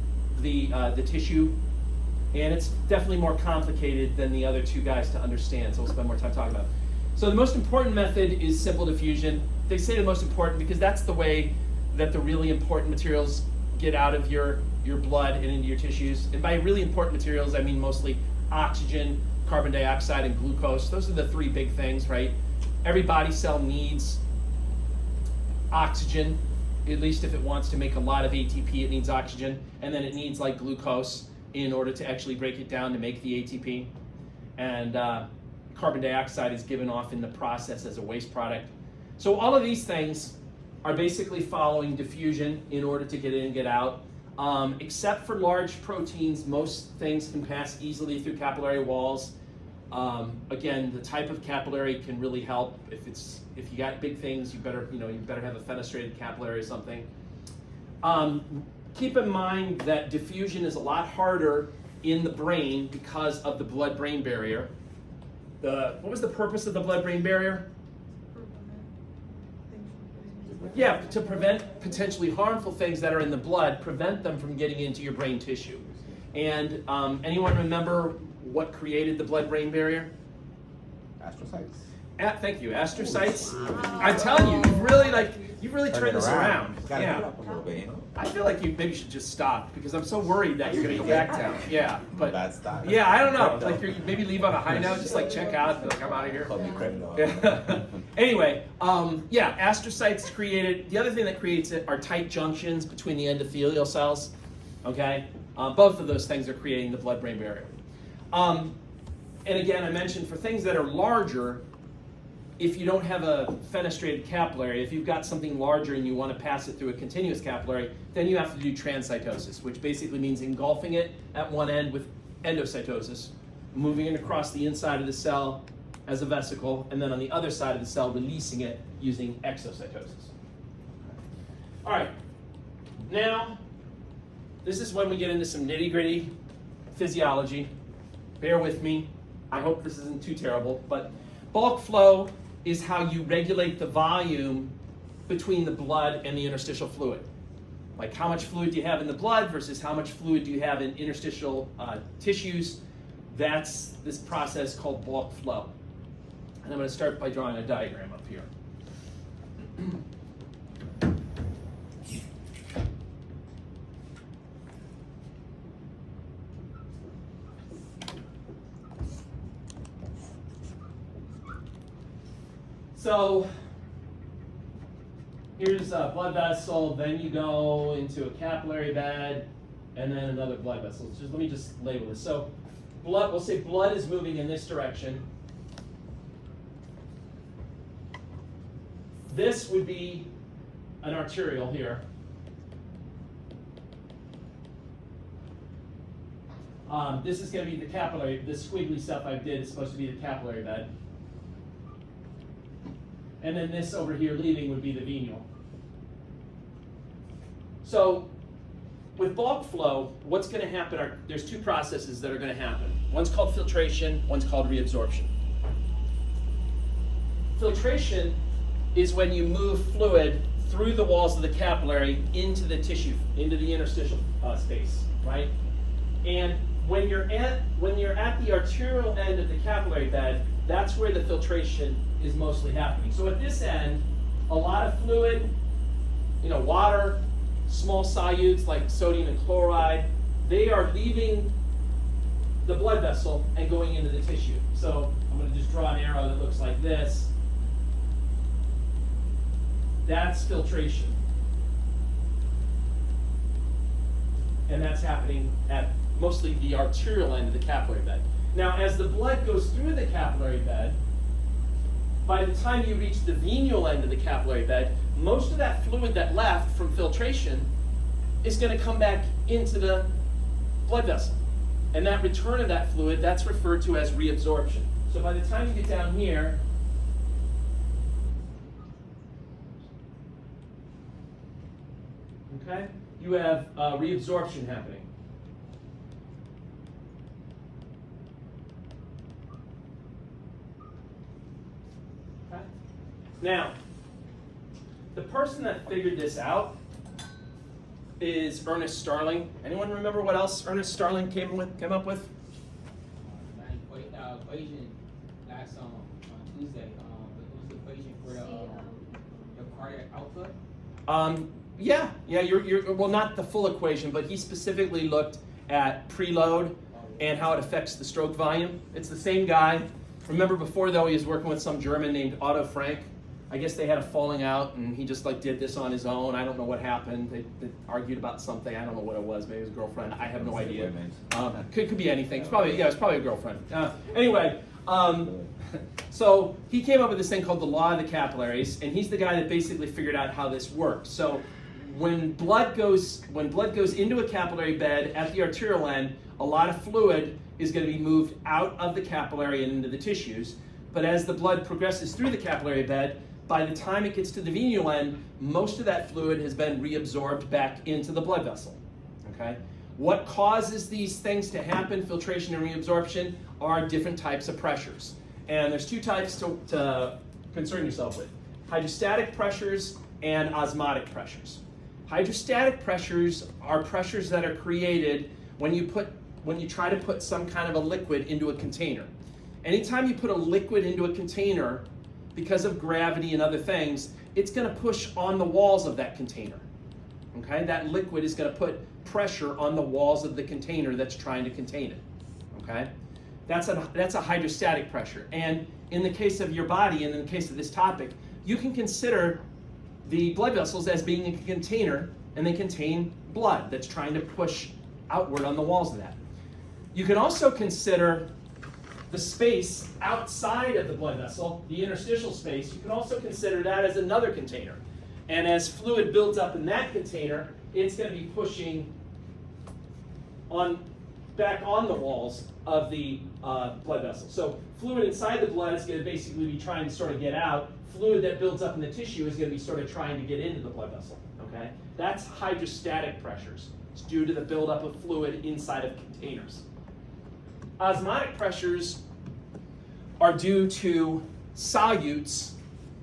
the tissue. And it's definitely more complicated than the other 2 guys to understand, so we'll spend more time talking about it. So the most important method is simple diffusion. They say the most important because that's the way that the really important materials get out of your blood and into your tissues. And by really important materials, I mean mostly oxygen, carbon dioxide, and glucose. Those are the 3 big things, right? Every body cell needs oxygen, at least if it wants to make a lot of ATP, it needs oxygen. And then it needs like glucose in order to actually break it down to make the ATP. And carbon dioxide is given off in the process as a waste product. So all of these things are basically following diffusion in order to get in and get out. Except for large proteins, most things can pass easily through capillary walls. Again, the type of capillary can really help. If you got big things, you better have a fenestrated capillary or something. Keep in mind that diffusion is a lot harder in the brain because of the blood-brain barrier. What was the purpose of the blood-brain barrier? Yeah, to prevent potentially harmful things that are in the blood, prevent them from getting into your brain tissue. And anyone remember what created the blood-brain barrier? Astrocytes. Thank you, astrocytes. I'm telling you, You've really Turn turned it this around. Just gotta Yeah. get up a little bit, you know? I feel like you maybe should just stop because I'm so worried that you're gonna go back down. Yeah, but Bad style. yeah, I don't know. Like you maybe leave on a high note, just like check out, be like I'm out of here. Call me credit off. Yeah. Anyway, yeah, astrocytes created. The other thing that creates it are tight junctions between the endothelial cells. Okay, both of those things are creating the blood-brain barrier. And again, I mentioned for things that are larger, if you don't have a fenestrated capillary, if you've got something larger and you want to pass it through a continuous capillary, then you have to do transcytosis, which basically means engulfing it at one end with endocytosis, moving it across the inside of the cell as a vesicle, and then on the other side of the cell, releasing it using exocytosis. All right, now, this is when we get into some nitty-gritty physiology. Bear with me. I hope this isn't too terrible, but bulk flow is how you regulate the volume between the blood and the interstitial fluid. Like how much fluid do you have in the blood versus how much fluid do you have in interstitial tissues. That's this process called bulk flow. And I'm going to start by drawing a diagram up here. So here's a blood vessel, then you go into a capillary bed, and then another blood vessel. Let me just label this. So blood, we'll say blood is moving in this direction. This would be an arteriole here. This is going to be the capillary. This squiggly stuff I did is supposed to be the capillary bed. And then this over here leaving would be the venial. So with bulk flow, what's going to happen are there's two processes that are going to happen. One's called filtration, one's called reabsorption. Filtration is when you move fluid through the walls of the capillary into the tissue, into the interstitial space, right? And when you're at the arterial end of the capillary bed, that's where the filtration is mostly happening. So at this end, a lot of fluid, water, small solutes like sodium and chloride, they are leaving the blood vessel and going into the tissue. So I'm going to just draw an arrow that looks like this. That's filtration. And that's happening at mostly the arterial end of the capillary bed. Now, as the blood goes through the capillary bed, by the time you reach the venial end of the capillary bed, most of that fluid that left from filtration is going to come back into the blood vessel. And that return of that fluid, that's referred to as reabsorption. So by the time you get down here, okay, you have reabsorption happening. Okay. Now, the person that figured this out is Ernest Starling. Anyone remember what else Ernest Starling came up with? Equation last on Tuesday. What was the equation for the cardiac output? Yeah, you're well, not the full equation, but he specifically looked at preload and how it affects the stroke volume. It's the same guy. Remember before though, he was working with some German named Otto Frank. I guess they had a falling out and he just did this on his own. I don't know what happened. They argued about something. I don't know what it was. Maybe it was a girlfriend. I have no idea. Could be anything. It's probably a girlfriend. Anyway, so he came up with this thing called the law of the capillaries, and he's the guy that basically figured out how this works. So when blood goes into a capillary bed at the arterial end, a lot of fluid is going to be moved out of the capillary and into the tissues. But as the blood progresses through the capillary bed, by the time it gets to the venial end, most of that fluid has been reabsorbed back into the blood vessel. Okay? What causes these things to happen, filtration and reabsorption, are different types of pressures. And there's two types to concern yourself with: hydrostatic pressures and osmotic pressures. Hydrostatic pressures are pressures that are created when you try to put some kind of a liquid into a container. Anytime you put a liquid into a container, because of gravity and other things, it's going to push on the walls of that container. Okay, that liquid is going to put pressure on the walls of the container that's trying to contain it. Okay, that's a hydrostatic pressure. And in the case of your body, and in the case of this topic, you can consider the blood vessels as being a container, and they contain blood that's trying to push outward on the walls of that. You can also consider the space outside of the blood vessel, the interstitial space. You can also consider that as another container. And as fluid builds up in that container, it's going to be pushing back on the walls of the blood vessel. So fluid inside the blood is going to basically be trying to sort of get out. Fluid that builds up in the tissue is going to be sort of trying to get into the blood vessel. Okay, that's hydrostatic pressures. It's due to the buildup of fluid inside of containers. Osmotic pressures are due to solutes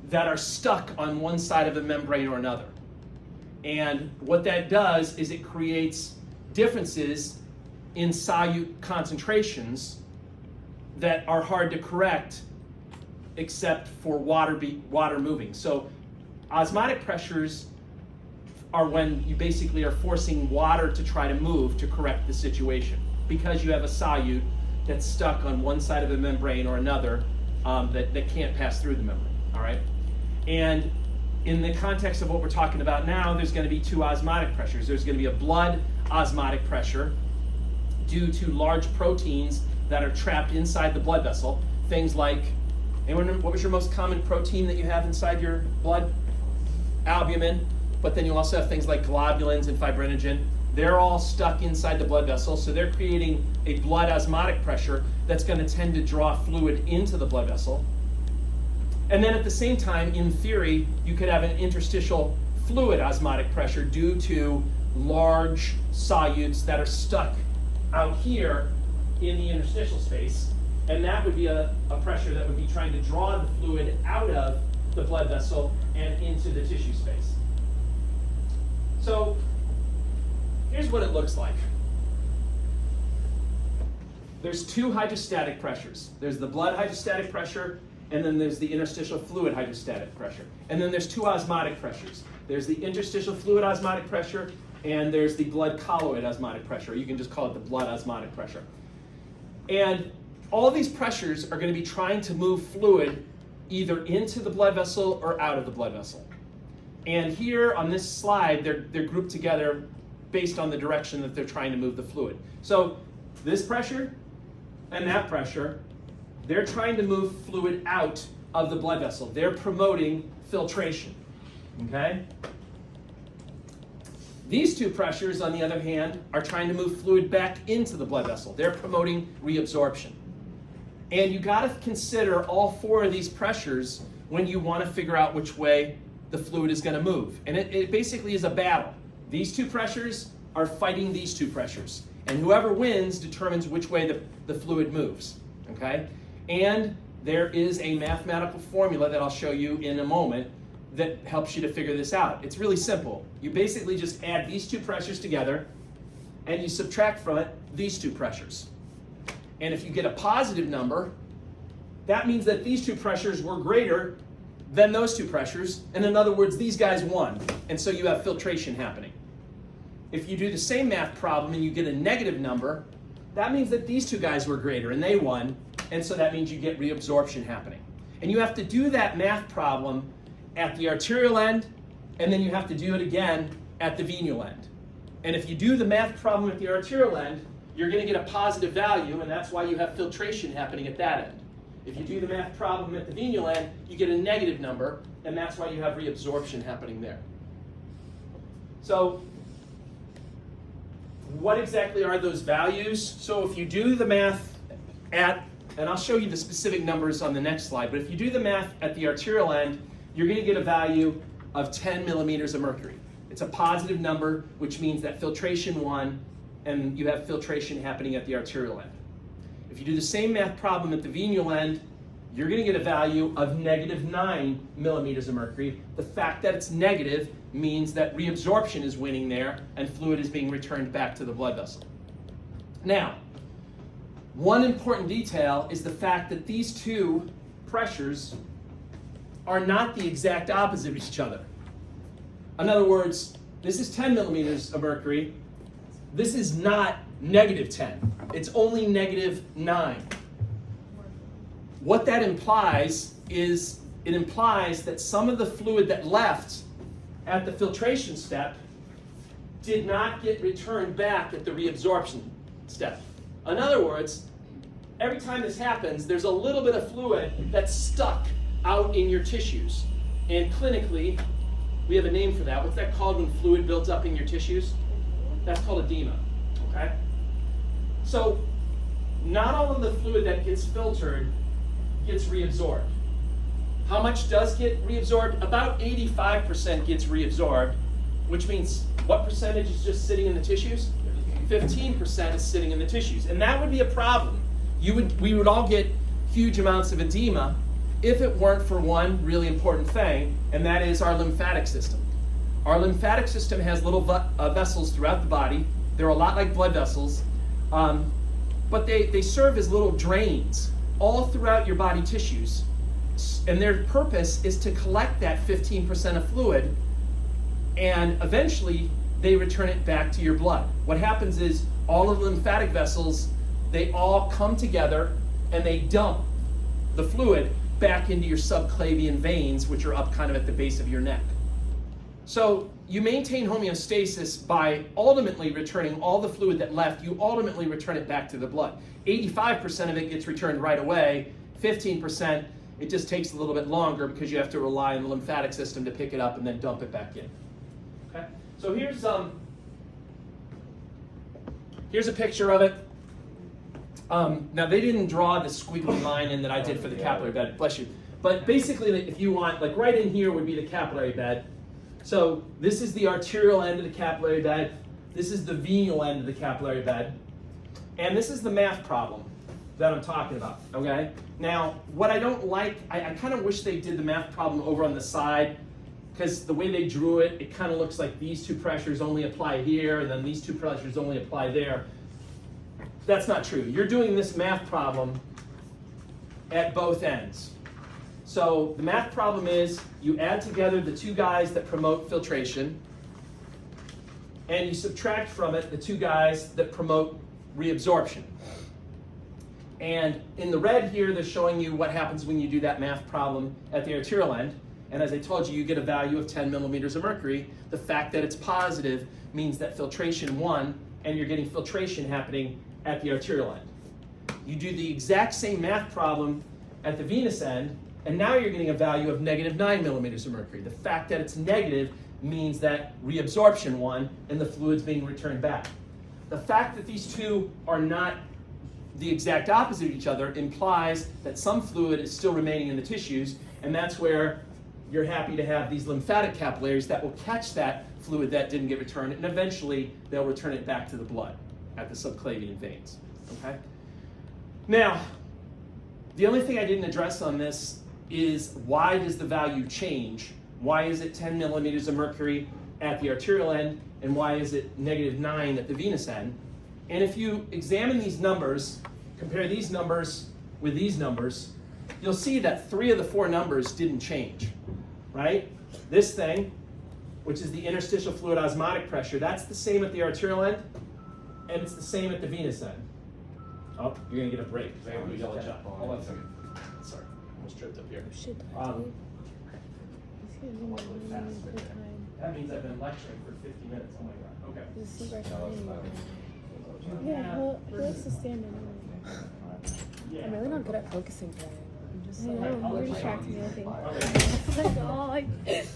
that are stuck on one side of a membrane or another. And what that does is it creates differences in solute concentrations that are hard to correct except for water moving. So osmotic pressures are when you basically are forcing water to try to move to correct the situation, because you have a solute that's stuck on one side of a membrane or another that can't pass through the membrane, all right? And in the context of what we're talking about now, there's going to be two osmotic pressures. There's going to be a blood osmotic pressure due to large proteins that are trapped inside the blood vessel. Things like, anyone, what was your most common protein that you have inside your blood? Albumin, but then you also have things like globulins and fibrinogen. They're all stuck inside the blood vessel, so they're creating a blood osmotic pressure that's going to tend to draw fluid into the blood vessel. And then at the same time, in theory, you could have an interstitial fluid osmotic pressure due to large solutes that are stuck out here in the interstitial space. And that would be a pressure that would be trying to draw the fluid out of the blood vessel and into the tissue space. So here's what it looks like. There's two hydrostatic pressures. There's the blood hydrostatic pressure, and then there's the interstitial fluid hydrostatic pressure. And then there's two osmotic pressures. There's the interstitial fluid osmotic pressure, and there's the blood colloid osmotic pressure. You can just call it the blood osmotic pressure. And all these pressures are going to be trying to move fluid either into the blood vessel or out of the blood vessel. And here on this slide, they're grouped together based on the direction that they're trying to move the fluid. So this pressure and that pressure, they're trying to move fluid out of the blood vessel. They're promoting filtration, okay? These two pressures, on the other hand, are trying to move fluid back into the blood vessel. They're promoting reabsorption. And you gotta consider all four of these pressures when you wanna figure out which way the fluid is gonna move. And it basically is a battle. These two pressures are fighting these two pressures. And whoever wins determines which way the fluid moves, okay? And there is a mathematical formula that I'll show you in a moment that helps you to figure this out. It's really simple. You basically just add these two pressures together and you subtract from it these two pressures. And if you get a positive number, that means that these two pressures were greater than those two pressures. And in other words, these guys won. And so you have filtration happening. If you do the same math problem and you get a negative number, that means that these two guys were greater and they won. And so that means you get reabsorption happening. And you have to do that math problem at the arterial end, and then you have to do it again at the venial end. And if you do the math problem at the arterial end, you're going to get a positive value, and that's why you have filtration happening at that end. If you do the math problem at the venial end, you get a negative number, and that's why you have reabsorption happening there. So what exactly are those values? So if you do the math at, and I'll show you the specific numbers on the next slide, but if you do the math at the arterial end, you're going to get a value of 10 millimeters of mercury. It's a positive number, which means that filtration won, and you have filtration happening at the arterial end. If you do the same math problem at the venial end, you're going to get a value of negative 9 millimeters of mercury. The fact that it's negative means that reabsorption is winning there, and fluid is being returned back to the blood vessel. Now, one important detail is the fact that these two pressures are not the exact opposite of each other. In other words, this is 10 millimeters of mercury. This is not negative 10. It's only negative 9. What that implies is it implies that some of the fluid that left at the filtration step did not get returned back at the reabsorption step. In other words, every time this happens, there's a little bit of fluid that's stuck out in your tissues. And clinically, we have a name for that. What's that called when fluid builds up in your tissues? That's called edema, okay? So, not all of the fluid that gets filtered gets reabsorbed. How much does get reabsorbed? About 85% gets reabsorbed, which means what percentage is just sitting in the tissues? 15% is sitting in the tissues. And that would be a problem. We would all get huge amounts of edema if it weren't for one really important thing, and that is our lymphatic system. Our lymphatic system has little vessels throughout the body. They're a lot like blood vessels, but they serve as little drains all throughout your body tissues. And their purpose is to collect that 15% of fluid, and eventually they return it back to your blood. What happens is all of the lymphatic vessels, they all come together and they dump the fluid back into your subclavian veins, which are up kind of at the base of your neck. So you maintain homeostasis by ultimately returning all the fluid that left. You ultimately return it back to the blood. 85% of it gets returned right away. 15%, it just takes a little bit longer because you have to rely on the lymphatic system to pick it up and then dump it back in. Okay? So here's a picture of it. Now they didn't draw the squiggly line in that I did for the capillary bed, bless you. But basically, if you want, like right in here would be the capillary bed. So this is the arterial end of the capillary bed. This is the venal end of the capillary bed. And this is the math problem that I'm talking about, okay? Now, what I don't like, I kind of wish they did the math problem over on the side, because the way they drew it, it kind of looks like these two pressures only apply here, and then these two pressures only apply there. That's not true. You're doing this math problem at both ends. So the math problem is you add together the two guys that promote filtration, and you subtract from it the two guys that promote reabsorption. And in the red here, they're showing you what happens when you do that math problem at the arterial end. And as I told you, you get a value of 10 millimeters of mercury. The fact that it's positive means that filtration won, and you're getting filtration happening at the arterial end. You do the exact same math problem at the venous end, and now you're getting a value of negative 9 millimeters of mercury. The fact that it's negative means that reabsorption won, and the fluid's being returned back. The fact that these two are not the exact opposite of each other implies that some fluid is still remaining in the tissues, and that's where you're happy to have these lymphatic capillaries that will catch that fluid that didn't get returned, and eventually they'll return it back to the blood at the subclavian veins, okay? Now, the only thing I didn't address on this is why does the value change? Why is it 10 millimeters of mercury at the arterial end, and why is it negative 9 at the venous end? And if you examine these numbers, compare these numbers with these numbers, you'll see that 3 of the 4 numbers didn't change, right? This thing, which is the interstitial fluid osmotic pressure, that's the same at the arterial end, and it's the same at the venous end. Oh, you're gonna get a break, because I have a yellow shot. Hold on a second. Sorry, almost tripped up here. Oh, shit. He's gonna be really good time. That means I've been lecturing for 50 minutes. Oh my god. Okay. This is super exciting. Yeah, he likes to stand in. I'm really not good at focusing today. I'm just you're distracting me, I think. Oh my god. It's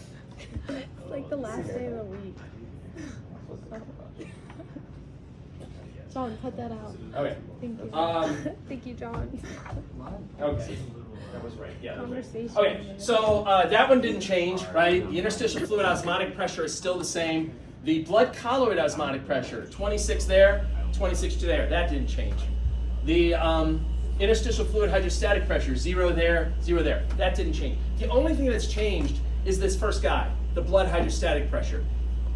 like the last day of the week. John, cut that out. Okay. Thank you. Thank you, John. Okay. That was right. Yeah. That was right. Conversation. Okay. So that one didn't change, right? The interstitial fluid osmotic pressure is still the same. The blood colloid osmotic pressure, 26 there, 26 to there. That didn't change. The interstitial fluid hydrostatic pressure, 0 there, 0 there. That didn't change. The only thing that's changed is this first guy, the blood hydrostatic pressure.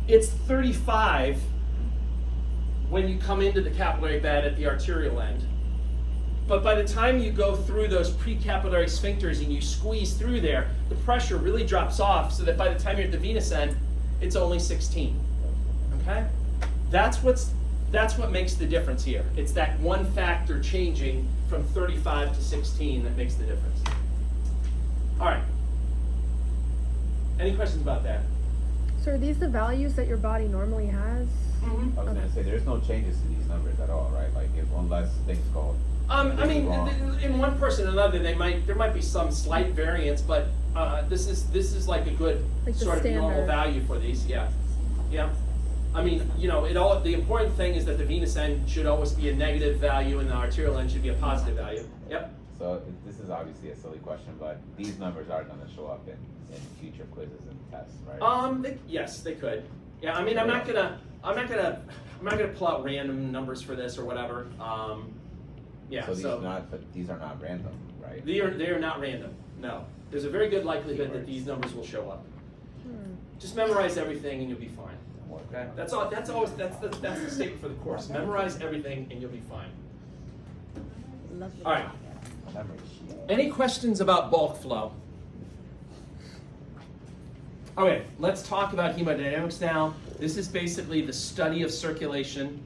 It's 35 when you come into the capillary bed at the arterial end. But by the time you go through those precapillary sphincters and you squeeze through there, the pressure really drops off so that by the time you're at the venous end, it's only 16. Okay? That's what makes the difference here. It's that one factor changing from 35 to 16 that makes the difference. All right. Any questions about that? So are these the values that your body normally has? Mm-hmm. I was gonna say, there's no changes to these numbers at all, right? Like, unless things go. I mean, wrong. in one person or another, there might be some slight variance, but this is like a good Like the sort of normal standard. value for these. Yeah, yeah. I mean, you know, the important thing is that the venous end should always be a negative value, and the arterial end should be a positive value. Yep. So this is obviously a silly question, but these numbers are gonna show up in future quizzes and tests, right? Yes, they could. Yeah, I mean, I'm not gonna pull out random numbers for this or whatever. Yeah. So these are not random, right? They are not random. No, there's a very good likelihood that these numbers will show up. Just memorize everything and you'll be fine. Okay, that's all. That's the statement for the course. Memorize everything and you'll be fine. Lovely. All right. Any questions about bulk flow? Okay, let's talk about hemodynamics now. This is basically the study of circulation.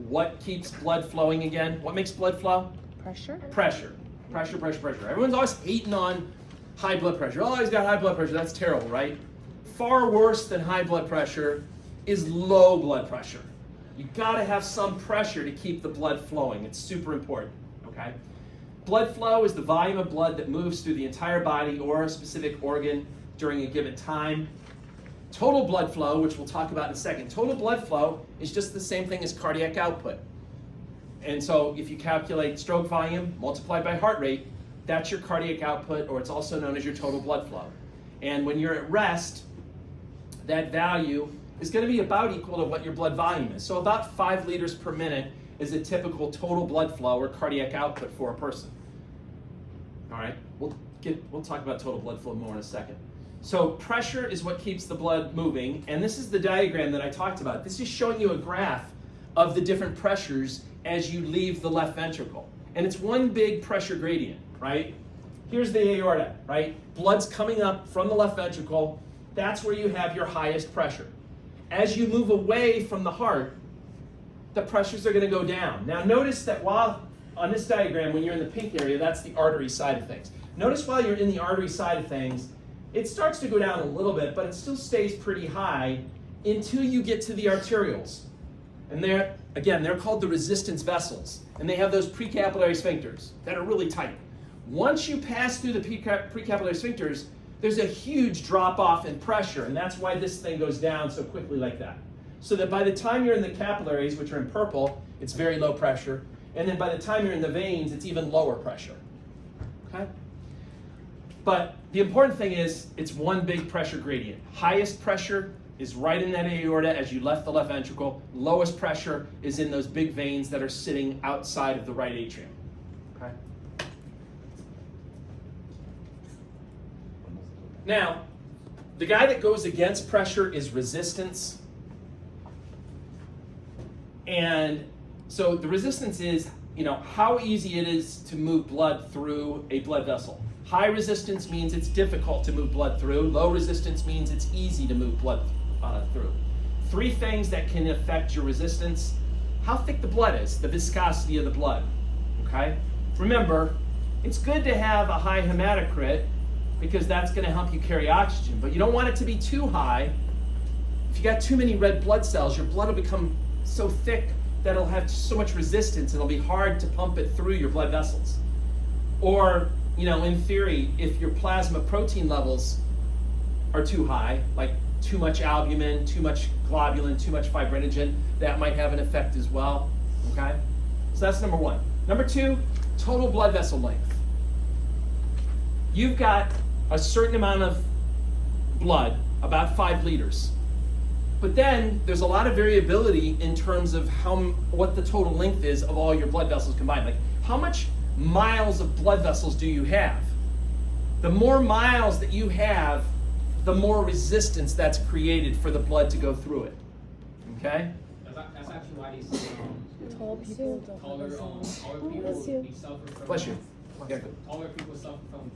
What keeps blood flowing again? What makes blood flow? Pressure? Pressure. Pressure, pressure, pressure. Everyone's always hating on high blood pressure. Oh, he's got high blood pressure. That's terrible, right? Far worse than high blood pressure is low blood pressure. You gotta have some pressure to keep the blood flowing. It's super important, okay? Blood flow is the volume of blood that moves through the entire body or a specific organ during a given time. Total blood flow, which we'll talk about in a second, total blood flow is just the same thing as cardiac output. And so if you calculate stroke volume multiplied by heart rate, that's your cardiac output, or it's also known as your total blood flow. And when you're at rest, that value is going to be about equal to what your blood volume is. So about 5 liters per minute is a typical total blood flow or cardiac output for a person. All right, we'll talk about total blood flow more in a second. So pressure is what keeps the blood moving, and this is the diagram that I talked about. This is showing you a graph of the different pressures as you leave the left ventricle. And it's one big pressure gradient, right? Here's the aorta, right? Blood's coming up from the left ventricle. That's where you have your highest pressure. As you move away from the heart, the pressures are going to go down. Now notice that while on this diagram, when you're in the pink area, that's the artery side of things. Notice while you're in the artery side of things, it starts to go down a little bit, but it still stays pretty high until you get to the arterioles. And they're called the resistance vessels. And they have those precapillary sphincters that are really tight. Once you pass through the precapillary sphincters, there's a huge drop off in pressure, and that's why this thing goes down so quickly like that. So that by the time you're in the capillaries, which are in purple, it's very low pressure. And then by the time you're in the veins, it's even lower pressure. Okay? But the important thing is, it's one big pressure gradient. Highest pressure is right in that aorta as you left the left ventricle. Lowest pressure is in those big veins that are sitting outside of the right atrium. Okay? Now, the guy that goes against pressure is resistance. And so the resistance is, how easy it is to move blood through a blood vessel. High resistance means it's difficult to move blood through. Low resistance means it's easy to move blood through. 3 things that can affect your resistance: how thick the blood is, the viscosity of the blood. Okay? Remember, it's good to have a high hematocrit because that's going to help you carry oxygen, but you don't want it to be too high. If you got too many red blood cells, your blood will become so thick that it'll have so much resistance and it'll be hard to pump it through your blood vessels. Or, in theory, if your plasma protein levels are too high, like too much albumin, too much globulin, too much fibrinogen, that might have an effect as well. Okay? So that's number 1. Number 2, total blood vessel length. You've got a certain amount of blood, about 5 liters. But then there's a lot of variability in terms of what the total length is of all your blood vessels combined. Like, how much miles of blood vessels do you have? The more miles that you have, the more resistance that's created for the blood to go through it. Okay? That's actually why they say tall people don't Taller, have taller Oh, people, bless you. they suffer from. Bless you. Yeah. Taller people suffer from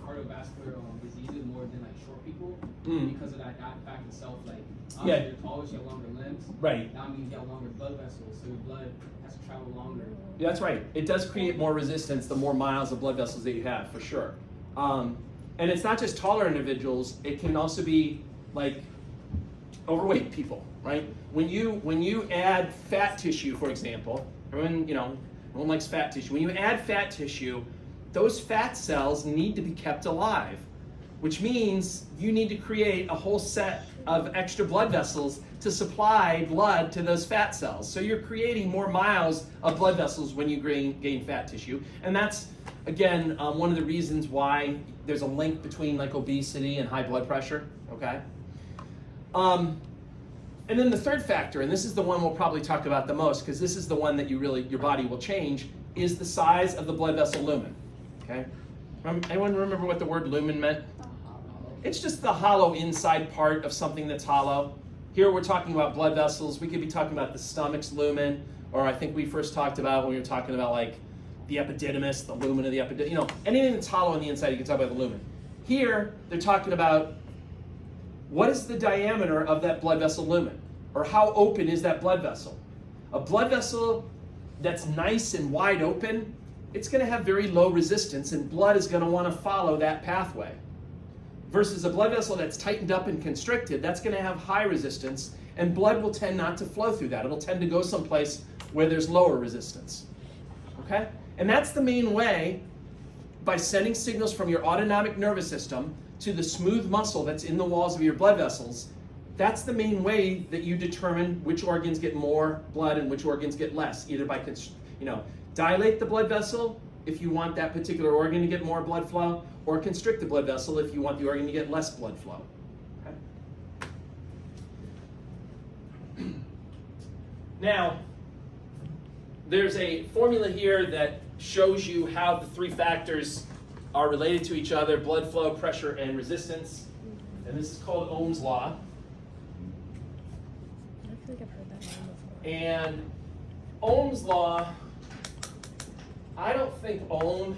cardiovascular diseases more than like short people because of that fact itself. Like, Yeah. you're taller, you have longer limbs. Right. That means you have longer blood vessels, so your blood has to travel longer. Yeah, that's right. It does create more resistance the more miles of blood vessels that you have, for sure. And it's not just taller individuals, it can also be like overweight people, right? When you add fat tissue, for example, everyone likes fat tissue. When you add fat tissue, those fat cells need to be kept alive, which means you need to create a whole set of extra blood vessels to supply blood to those fat cells. So you're creating more miles of blood vessels when you gain fat tissue. And that's, again, one of the reasons why there's a link between like obesity and high blood pressure, okay? And then the third factor, and this is the one we'll probably talk about the most, because this is the one that your body will change, is the size of the blood vessel lumen, okay? Anyone remember what the word lumen meant? It's just the hollow inside part of something that's hollow. Here we're talking about blood vessels. We could be talking about the stomach's lumen, or I think we first talked about when we were talking about like the epididymis, the lumen of the epididymis, anything that's hollow on the inside, you can talk about the lumen. Here, they're talking about what is the diameter of that blood vessel lumen, or how open is that blood vessel? A blood vessel that's nice and wide open, it's going to have very low resistance, and blood is going to want to follow that pathway. Versus a blood vessel that's tightened up and constricted, that's going to have high resistance, and blood will tend not to flow through that. It'll tend to go someplace where there's lower resistance. Okay? And that's the main way, by sending signals from your autonomic nervous system to the smooth muscle that's in the walls of your blood vessels. That's the main way that you determine which organs get more blood and which organs get less, either by dilate the blood vessel if you want that particular organ to get more blood flow, or constrict the blood vessel if you want the organ to get less blood flow. Okay? Now, there's a formula here that shows you how the three factors are related to each other: blood flow, pressure, and resistance. And this is called Ohm's law. I feel like I've heard that name before. And Ohm's law, I don't think Ohm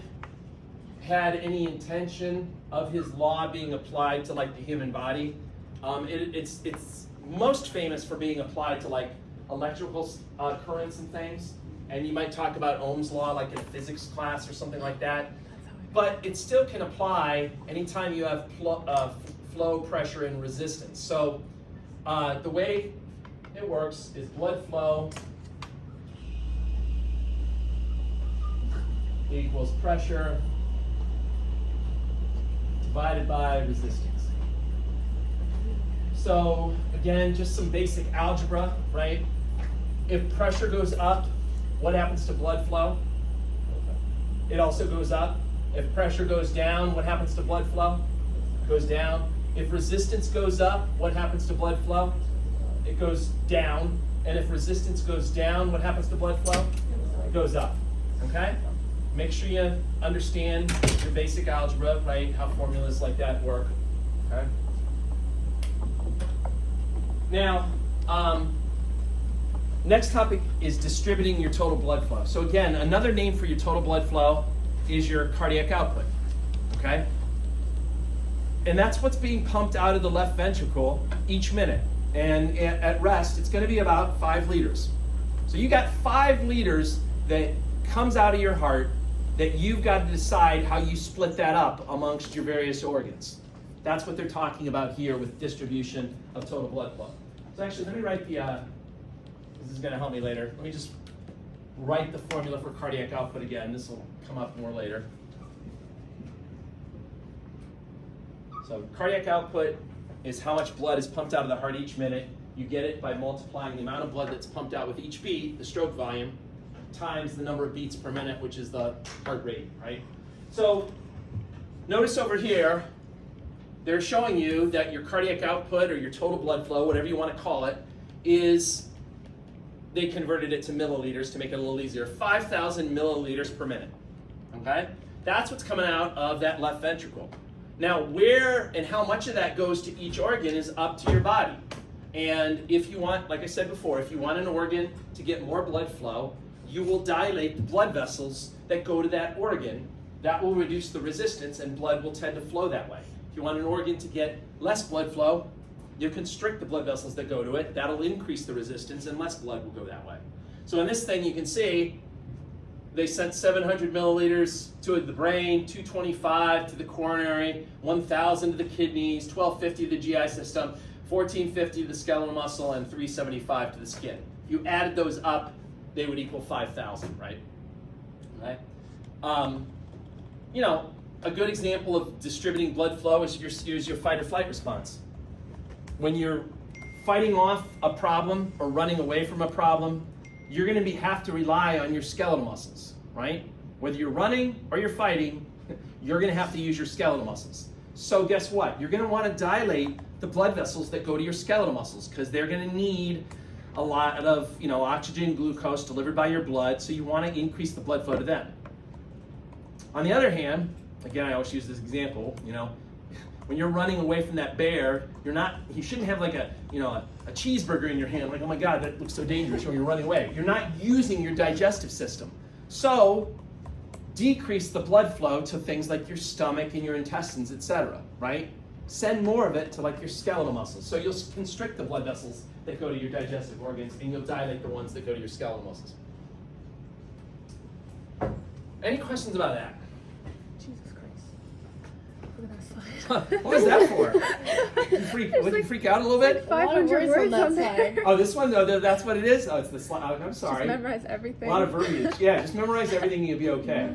had any intention of his law being applied to like the human body. It's most famous for being applied to like electrical currents and things. And you might talk about Ohm's law like in a physics class or something like that. But it still can apply anytime you have flow, pressure, and resistance. So the way it works is blood flow equals pressure divided by resistance. So again, just some basic algebra, right? If pressure goes up, what happens to blood flow? It also goes up. If pressure goes down, what happens to blood flow? It goes down. If resistance goes up, what happens to blood flow? It goes down. And if resistance goes down, what happens to blood flow? It goes up. Okay? Make sure you understand your basic algebra, right? How formulas like that work. Okay? Now, next topic is distributing your total blood flow. So again, another name for your total blood flow is your cardiac output, okay? And that's what's being pumped out of the left ventricle each minute. And at rest, it's gonna be about 5 liters. So you got 5 liters that comes out of your heart that you've got to decide how you split that up amongst your various organs. That's what they're talking about here with distribution of total blood flow. So actually, let me write this is gonna help me later. Let me just write the formula for cardiac output again. This will come up more later. So cardiac output is how much blood is pumped out of the heart each minute. You get it by multiplying the amount of blood that's pumped out with each beat, the stroke volume, times the number of beats per minute, which is the heart rate, right? So notice over here, they're showing you that your cardiac output, or your total blood flow, whatever you want to call it, is, they converted it to milliliters to make it a little easier, 5,000 milliliters per minute, okay? That's what's coming out of that left ventricle. Now, where and how much of that goes to each organ is up to your body. And if you want, like I said before, if you want an organ to get more blood flow, you will dilate the blood vessels that go to that organ. That will reduce the resistance and blood will tend to flow that way. If you want an organ to get less blood flow, you constrict the blood vessels that go to it. That'll increase the resistance and less blood will go that way. So in this thing you can see they sent 700 milliliters to the brain, 225 to the coronary, 1,000 to the kidneys, 1,250 to the GI system, 1,450 to the skeletal muscle, and 375 to the skin. If you added those up, they would equal 5,000, right? Okay. You know, a good example of distributing blood flow is your fight or flight response. When you're fighting off a problem or running away from a problem, you're going to have to rely on your skeletal muscles, right? Whether you're running or you're fighting, you're going to have to use your skeletal muscles. So guess what? You're going to want to dilate the blood vessels that go to your skeletal muscles because they're going to need a lot of, you know, oxygen, glucose delivered by your blood, so you want to increase the blood flow to them. On the other hand, again, I always use this example, you know, when you're running away from that bear, you shouldn't have like a cheeseburger in your hand, like, oh my God, that looks so dangerous when you're running away. You're not using your digestive system. So decrease the blood flow to things like your stomach and your intestines, etc., right? Send more of it to like your skeletal muscles. So you'll constrict the blood vessels that go to your digestive organs and you'll dilate the ones that go to your skeletal muscles. Any questions about that? Jesus Christ. Look at that slide. What was that for? Did you freak out a little bit? 500 words on there. Oh, this one? Oh, that's what it is? Oh, it's the slide. Oh, I'm sorry. Just memorize everything. A lot of verbiage. Yeah, just memorize everything and you'll be okay.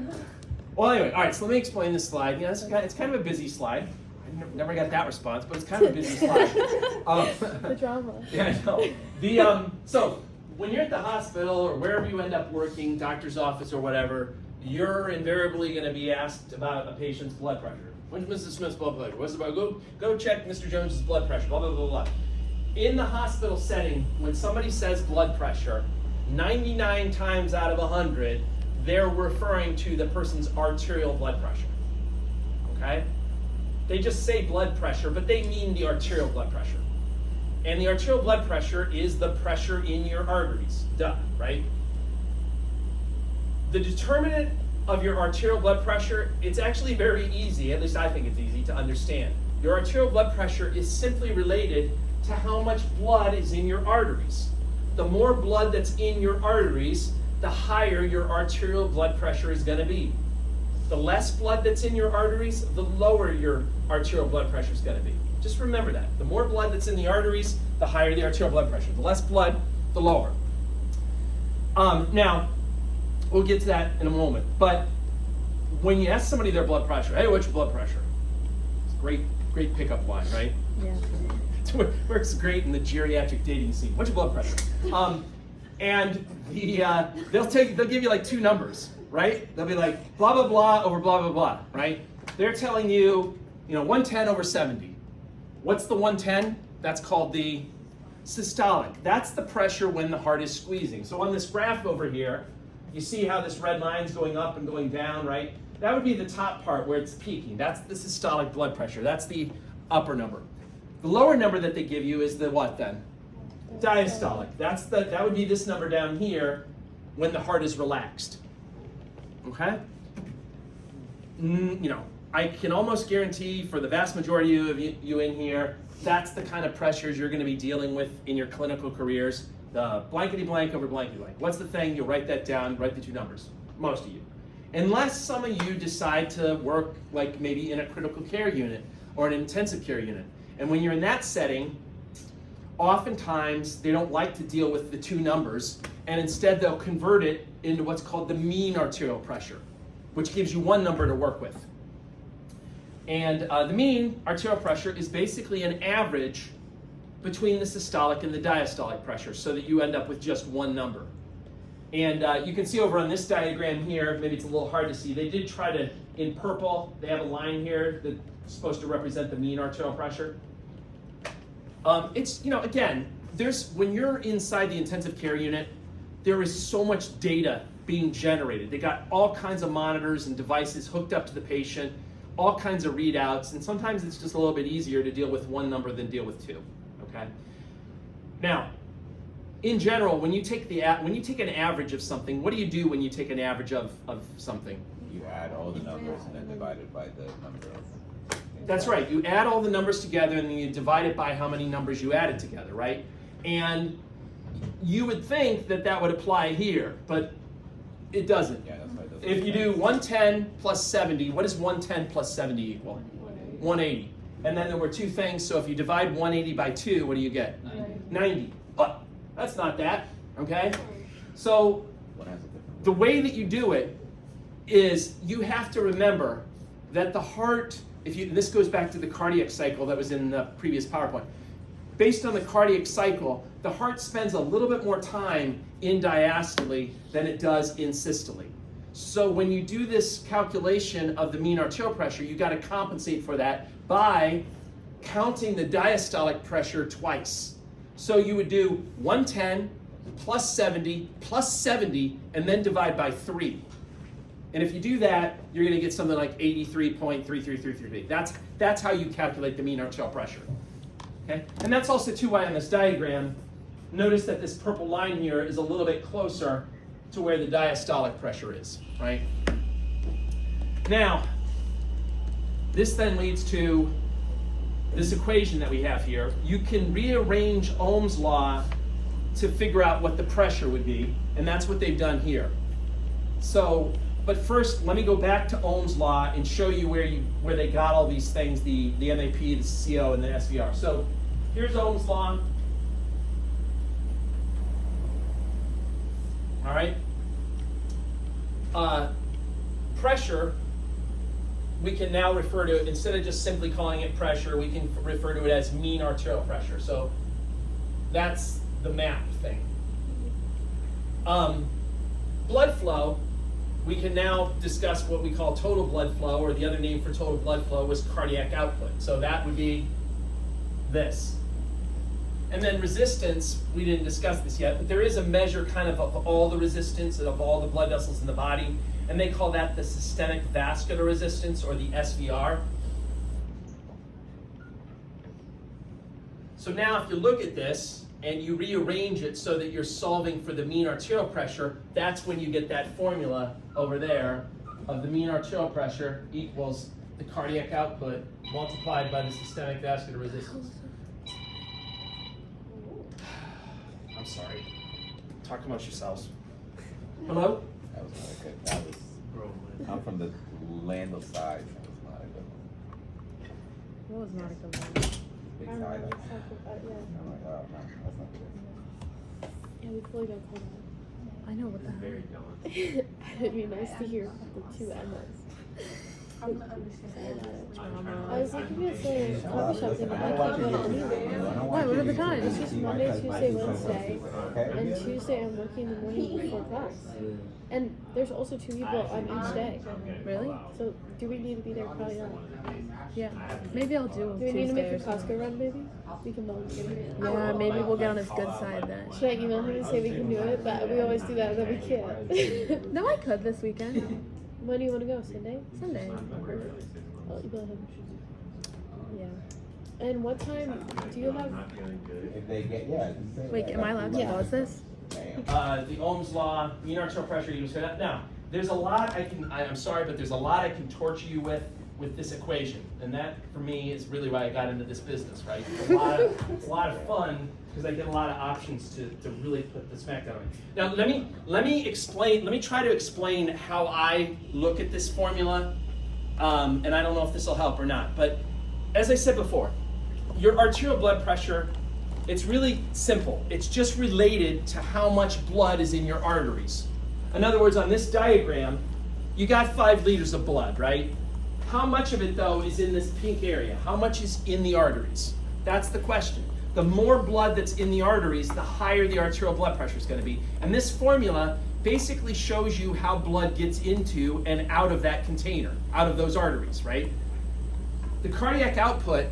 Well, anyway, all right, so let me explain this slide. Yeah, it's kind of a busy slide. I never got that response, but it's kind of a busy slide. The drama. Yeah, I know. So when you're at the hospital or wherever you end up working, doctor's office or whatever, you're invariably going to be asked about a patient's blood pressure. When's Mrs. Smith's blood pressure? What's about? Go check Mr. Jones's blood pressure. Blah blah blah blah. In the hospital setting, when somebody says blood pressure, 99 times out of 100, they're referring to the person's arterial blood pressure. Okay? They just say blood pressure, but they mean the arterial blood pressure. And the arterial blood pressure is the pressure in your arteries. Duh, right? The determinant of your arterial blood pressure, it's actually very easy, at least I think it's easy to understand. Your arterial blood pressure is simply related to how much blood is in your arteries. The more blood that's in your arteries, the higher your arterial blood pressure is going to be. The less blood that's in your arteries, the lower your arterial blood pressure is going to be. Just remember that. The more blood that's in the arteries, the higher the arterial blood pressure. The less blood, the lower. Now, we'll get to that in a moment. But when you ask somebody their blood pressure, hey, what's your blood pressure? It's a great pickup line, right? Yeah. It works great in the geriatric dating scene. What's your blood pressure? And they'll give you like two numbers, right? They'll be like blah blah blah over blah blah blah, right? They're telling you, 110 over 70. What's the 110? That's called the systolic. That's the pressure when the heart is squeezing. So on this graph over here, you see how this red line's going up and going down, right? That would be the top part where it's peaking. That's the systolic blood pressure. That's the upper number. The lower number that they give you is the what then? Diastolic. That would be this number down here when the heart is relaxed. Okay? I can almost guarantee for the vast majority of you in here, that's the kind of pressures you're going to be dealing with in your clinical careers. The blankety blank over blankety blank. What's the thing? You'll write that down, write the two numbers. Most of you. Unless some of you decide to work like maybe in a critical care unit or an intensive care unit. And when you're in that setting, oftentimes they don't like to deal with the two numbers, and instead they'll convert it into what's called the mean arterial pressure, which gives you one number to work with. And the mean arterial pressure is basically an average between the systolic and the diastolic pressure, so that you end up with just one number. And you can see over on this diagram here, maybe it's a little hard to see, they did try to, in purple, they have a line here that's supposed to represent the mean arterial pressure. Again, when you're inside the intensive care unit, there is so much data being generated. They got all kinds of monitors and devices hooked up to the patient, all kinds of readouts, and sometimes it's just a little bit easier to deal with one number than deal with two, okay? Now, in general, when you take an average of something, what do you do when you take an average of something? You add all the numbers and then divide it by the number of. That's right. You add all the numbers together and then you divide it by how many numbers you added together, right? And you would think that that would apply here, but it doesn't. Yeah, that's why it doesn't. If you do 110 plus 70, what does 110 plus 70 equal? 180. And then there were two things, so if you divide 180 by 2, what do you get? 90. But that's not that, okay? So One has a different. the way that you do it is you have to remember that the heart, this goes back to the cardiac cycle that was in the previous PowerPoint. Based on the cardiac cycle, the heart spends a little bit more time in diastole than it does in systole. So when you do this calculation of the mean arterial pressure, you got to compensate for that by counting the diastolic pressure twice. So you would do 110 plus 70 plus 70 and then divide by 3. And if you do that, you're going to get something like 83.33333. That's how you calculate the mean arterial pressure. Okay? And that's also too why on this diagram, notice that this purple line here is a little bit closer to where the diastolic pressure is, right? Now, this then leads to this equation that we have here. You can rearrange Ohm's law to figure out what the pressure would be, and that's what they've done here. So, but first, let me go back to Ohm's law and show you where they got all these things, the MAP, the CO, and the SVR. So here's Ohm's law. All right. Pressure, we can now refer to, instead of just simply calling it pressure, we can refer to it as mean arterial pressure. So that's the MAP thing. Blood flow, we can now discuss what we call total blood flow, or the other name for total blood flow was cardiac output. So that would be this. And then resistance, we didn't discuss this yet, but there is a measure kind of all the resistance of all the blood vessels in the body, and they call that the systemic vascular resistance, or the SVR. So now if you look at this and you rearrange it so that you're solving for the mean arterial pressure, that's when you get that formula over there of the mean arterial pressure equals the cardiac output multiplied by the systemic vascular resistance. I'm sorry. Talk amongst yourselves. Hello? That was not a good. That was. I'm from the land of size. That was not a good one. That was not a good one. Big I remember side. we talked about, yeah. I'm like, oh no, that's not good. Yeah, we fully got called out. I know what the hell. It'd be nice to hear the two Emmas. I'm not understanding. I was looking at the coffee shop thing, but I can't go to any of them. Why? What are the times? It's just Monday, Tuesday, Wednesday, and Tuesday I'm working in the morning before class. And there's also 2 people on each day. Really? So do we need to be there? Probably not. Yeah. Maybe I'll do Do we need to make a Tuesday or Costco run, maybe? We can volunteer. Yeah, maybe we'll get on his good side then. Should I email him and say we can do it? But we always do that, and then we can't. No, I could this weekend. When do you want to go? Sunday? Sunday. I'll email him. Yeah. And what time do you have? If they get, yeah. just say Wait, that. am I allowed to Yeah. pause this? Damn. The Ohm's law, mean arterial pressure equals that. Now, there's a lot I'm sorry, but there's a lot I can torture you with this equation, and that for me is really why I got into this business, right? It's a lot of fun because I get a lot of options to really put the smack down on. Now let me try to explain how I look at this formula, and I don't know if this will help or not, but as I said before, your arterial blood pressure, it's really simple. It's just related to how much blood is in your arteries. In other words, on this diagram, you got 5 liters of blood, right? How much of it, though, is in this pink area? How much is in the arteries? That's the question. The more blood that's in the arteries, the higher the arterial blood pressure is going to be. And this formula basically shows you how blood gets into and out of that container, out of those arteries, right? The cardiac output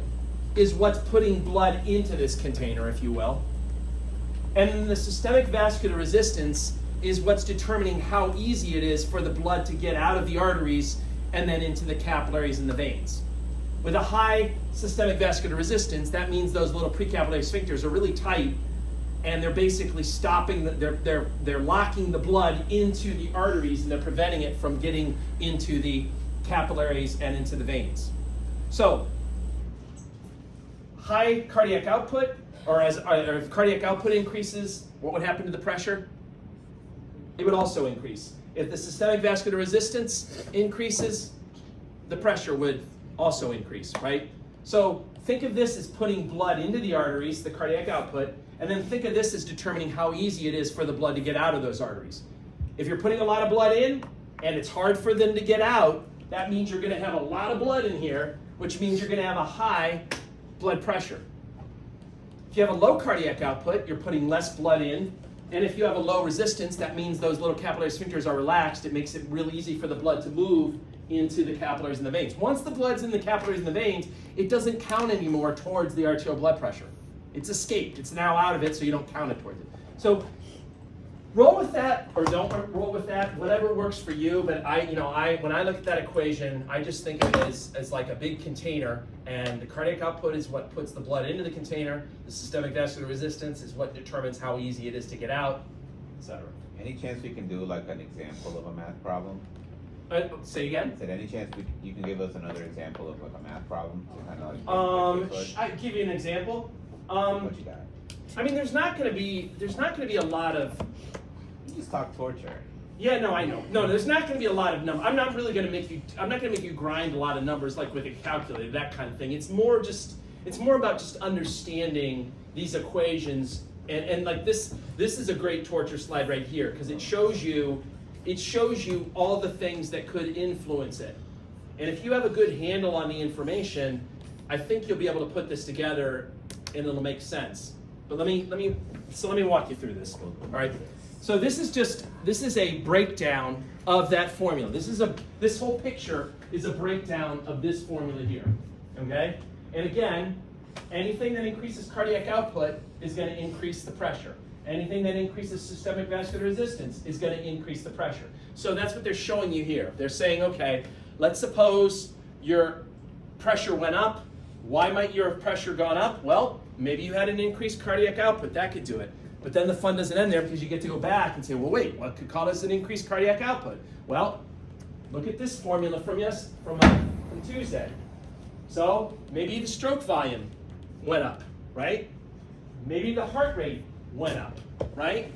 is what's putting blood into this container, if you will. And then the systemic vascular resistance is what's determining how easy it is for the blood to get out of the arteries and then into the capillaries and the veins. With a high systemic vascular resistance, that means those little precapillary sphincters are really tight, and they're basically stopping, they're locking the blood into the arteries, and they're preventing it from getting into the capillaries and into the veins. So, high cardiac output, or if cardiac output increases, what would happen to the pressure? It would also increase. If the systemic vascular resistance increases, the pressure would also increase, right? So think of this as putting blood into the arteries, the cardiac output, and then think of this as determining how easy it is for the blood to get out of those arteries. If you're putting a lot of blood in and it's hard for them to get out, that means you're going to have a lot of blood in here, which means you're going to have a high blood pressure. If you have a low cardiac output, you're putting less blood in, and if you have a low resistance, that means those little capillary sphincters are relaxed. It makes it really easy for the blood to move into the capillaries and the veins. Once the blood's in the capillaries and the veins, it doesn't count anymore towards the arterial blood pressure. It's escaped. It's now out of it, so you don't count it towards it. So roll with that, or don't roll with that, whatever works for you. But when I look at that equation, I just think of it as like a big container, and the cardiac output is what puts the blood into the container. The systemic vascular resistance is what determines how easy it is to get out, etc. Any chance we can do like an example of a math problem? Say again? Is there any chance you can give us another example of like a math problem to kind of like I give you an example. what you got? I mean, there's not going to be a lot of. You just talk torture. Yeah, no, I know. No, there's not going to be a lot of numbers. I'm not going to make you grind a lot of numbers like with a calculator, that kind of thing. It's more about just understanding these equations, and like this is a great torture slide right here, because it shows you all the things that could influence it. And if you have a good handle on the information, I think you'll be able to put this together and it'll make sense. But let me walk you through this. All right. So this is a breakdown of that formula. This whole picture is a breakdown of this formula here. Okay? And again, anything that increases cardiac output is going to increase the pressure. Anything that increases systemic vascular resistance is going to increase the pressure. So that's what they're showing you here. They're saying, okay, let's suppose your pressure went up. Why might your pressure gone up? Well, maybe you had an increased cardiac output. That could do it. But then the fun doesn't end there, because you get to go back and say, well, wait, what could cause an increased cardiac output? Well, look at this formula from Tuesday. So maybe the stroke volume went up, right? Maybe the heart rate went up, right?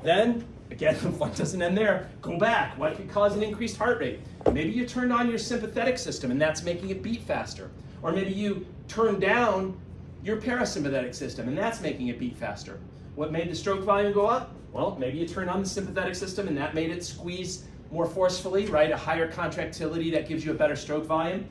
Then, again, the fun doesn't end there. Go back. What could cause an increased heart rate? Maybe you turned on your sympathetic system, and that's making it beat faster. Or maybe you turned down your parasympathetic system, and that's making it beat faster. What made the stroke volume go up? Well, maybe you turned on the sympathetic system, and that made it squeeze more forcefully, right? A higher contractility that gives you a better stroke volume.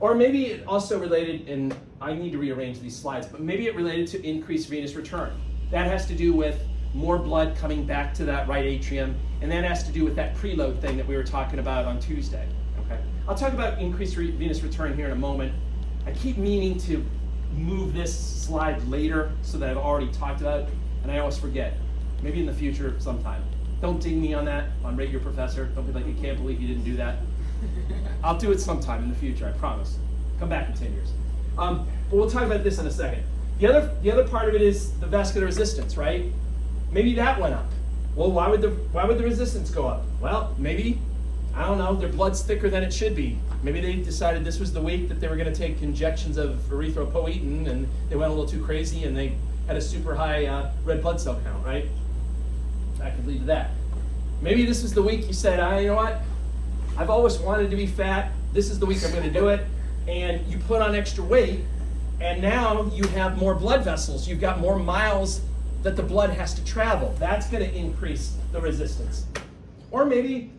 Or maybe it also related, and I need to rearrange these slides, but maybe it related to increased venous return. That has to do with more blood coming back to that right atrium, and that has to do with that preload thing that we were talking about on Tuesday. Okay, I'll talk about increased venous return here in a moment. I keep meaning to move this slide later so that I've already talked about it, and I always forget. Maybe in the future sometime. Don't ding me on that, on Rate Your Professor. Don't be like, you can't believe you didn't do that. I'll do it sometime in the future, I promise. Come back in 10 years. But we'll talk about this in a second. The other part of it is the vascular resistance, right? Maybe that went up. Well, why would the resistance go up? Well, maybe, I don't know, their blood's thicker than it should be. Maybe they decided this was the week that they were going to take injections of erythropoietin, and they went a little too crazy, and they had a super high red blood cell count, right? That could lead to that. Maybe this was the week you said, you know what? I've always wanted to be fat. This is the week I'm going to do it. And you put on extra weight, and now you have more blood vessels. You've got more miles that the blood has to travel. That's going to increase the resistance. Or maybe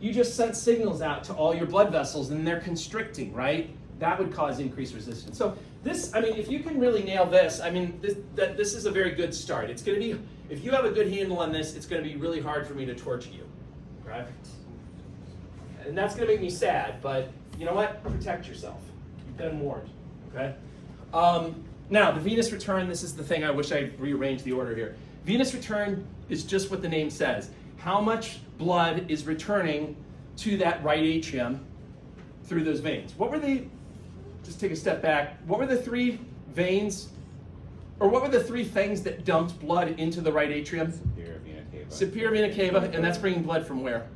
you just sent signals out to all your blood vessels and they're constricting, right? That would cause increased resistance. So this, I mean, if you can really nail this, I mean, this is a very good start. It's going to be, if you have a good handle on this, it's going to be really hard for me to torture you, right? And that's going to make me sad, but you know what? Protect yourself. You've been warned, okay? Now, the venous return, this is the thing I wish I rearranged the order here. Venous return is just what the name says. How much blood is returning to that right atrium through those veins? What were the, just take a step back, what were the three veins or what were the three things that dumped blood into the right atrium? Superior vena cava. Superior vena cava, and that's bringing blood from where?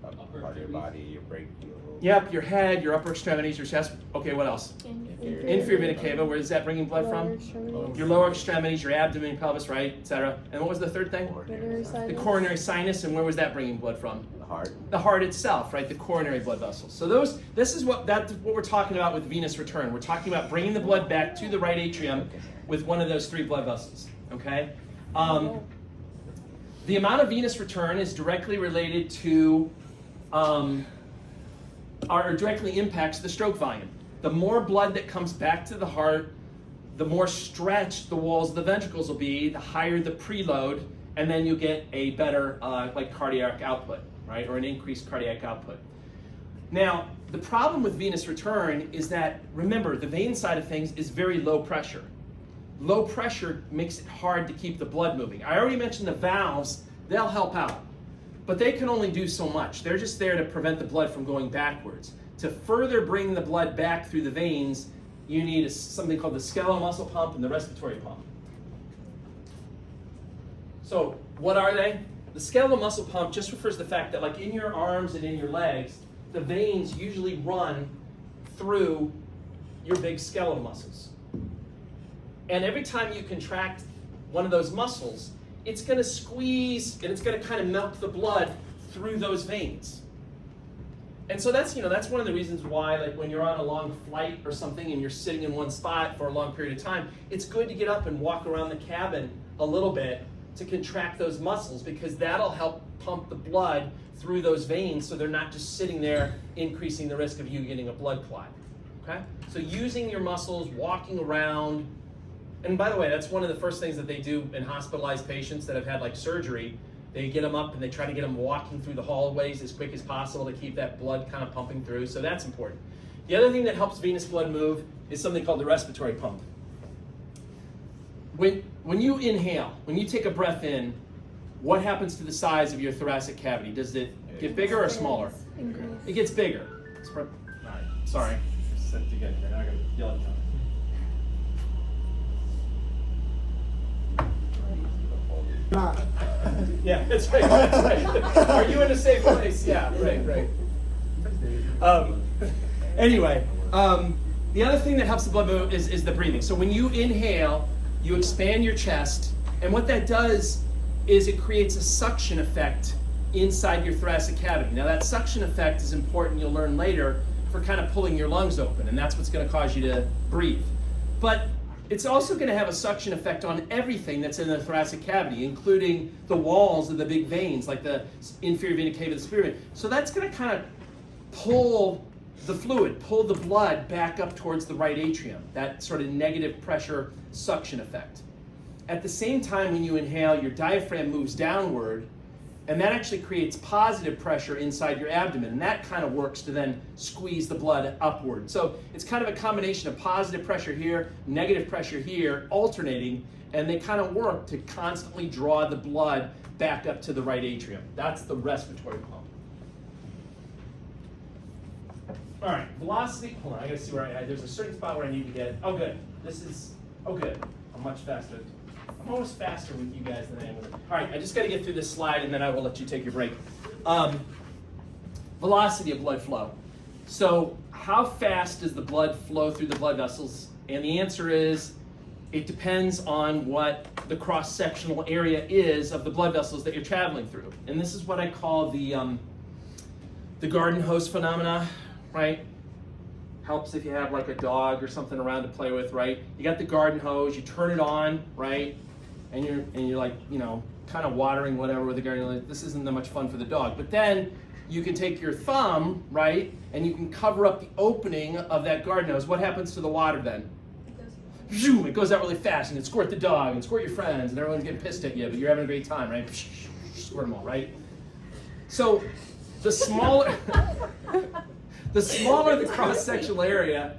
Upper part of your body, your brachial. Yep, your head, your upper extremities, your chest. Okay, what else? Inferior vena cava, where is that bringing blood Lower from? extremities. Your lower extremities, your abdomen, pelvis, right, etc. And what was the third thing? Coronary The sinus. coronary sinus, and where was that bringing blood from? The heart. The heart itself, right? The coronary blood vessels. So this is what we're talking about with venous return. We're talking about bringing the blood back to the right atrium with one of those three blood vessels. Okay. The amount of venous return is directly related to, or directly impacts the stroke volume. The more blood that comes back to the heart, the more stretched the walls of the ventricles will be, the higher the preload, and then you'll get a better like cardiac output, right? Or an increased cardiac output. Now, the problem with venous return is that, remember, the vein side of things is very low pressure. Low pressure makes it hard to keep the blood moving. I already mentioned the valves, they'll help out, but they can only do so much. They're just there to prevent the blood from going backwards. To further bring the blood back through the veins, you need something called the skeletal muscle pump and the respiratory pump. So what are they? The skeletal muscle pump just refers to the fact that, like, in your arms and in your legs, the veins usually run through your big skeletal muscles. And every time you contract one of those muscles, it's going to squeeze and it's going to kind of melt the blood through those veins. And so that's one of the reasons why, like, when you're on a long flight or something and you're sitting in one spot for a long period of time, it's good to get up and walk around the cabin a little bit to contract those muscles, because that'll help pump the blood through those veins so they're not just sitting there increasing the risk of you getting a blood clot. Okay? So using your muscles, walking around, and by the way, that's one of the first things that they do in hospitalized patients that have had like surgery. They get them up and they try to get them walking through the hallways as quick as possible to keep that blood kind of pumping through, so that's important. The other thing that helps venous blood move is something called the respiratory pump. When you inhale, when you take a breath in, what happens to the size of your thoracic cavity? Does it get bigger or smaller? It gets bigger. All right, sorry. Sit together. They're not going to yell at each other. Yeah, that's right. That's right. Are you in a safe place? Yeah, right. Anyway, the other thing that helps the blood move is the breathing. So when you inhale, you expand your chest, and what that does is it creates a suction effect inside your thoracic cavity. Now that suction effect is important, you'll learn later, for kind of pulling your lungs open, and that's what's going to cause you to breathe. But it's also going to have a suction effect on everything that's in the thoracic cavity, including the walls of the big veins, like the inferior vena cava, the superior vena. So that's going to kind of pull the fluid, pull the blood back up towards the right atrium, that sort of negative pressure suction effect. At the same time, when you inhale, your diaphragm moves downward, and that actually creates positive pressure inside your abdomen, and that kind of works to then squeeze the blood upward. So it's kind of a combination of positive pressure here, negative pressure here, alternating, and they kind of work to constantly draw the blood back up to the right atrium. That's the respiratory pump. All right, velocity, hold on, I gotta see where there's a certain spot where I need to get, oh good, good, I'm much faster. I'm always faster with you guys than I am with it. All right, I just gotta get through this slide and then I will let you take your break. Velocity of blood flow. So how fast does the blood flow through the blood vessels? And the answer is, it depends on what the cross-sectional area is of the blood vessels that you're traveling through. And this is what I call the garden hose phenomena, right? Helps if you have like a dog or something around to play with, right? You got the garden hose, you turn it on, right? And you're like, kind of watering whatever with the garden hose. This isn't that much fun for the dog. But then you can take your thumb, right? And you can cover up the opening of that garden hose. What happens to the water then? It goes out really fast, and it squirt the dog and squirt your friends, and everyone's getting pissed at you, but you're having a great time, right? Squirt them all, right? So the smaller the cross-sectional area,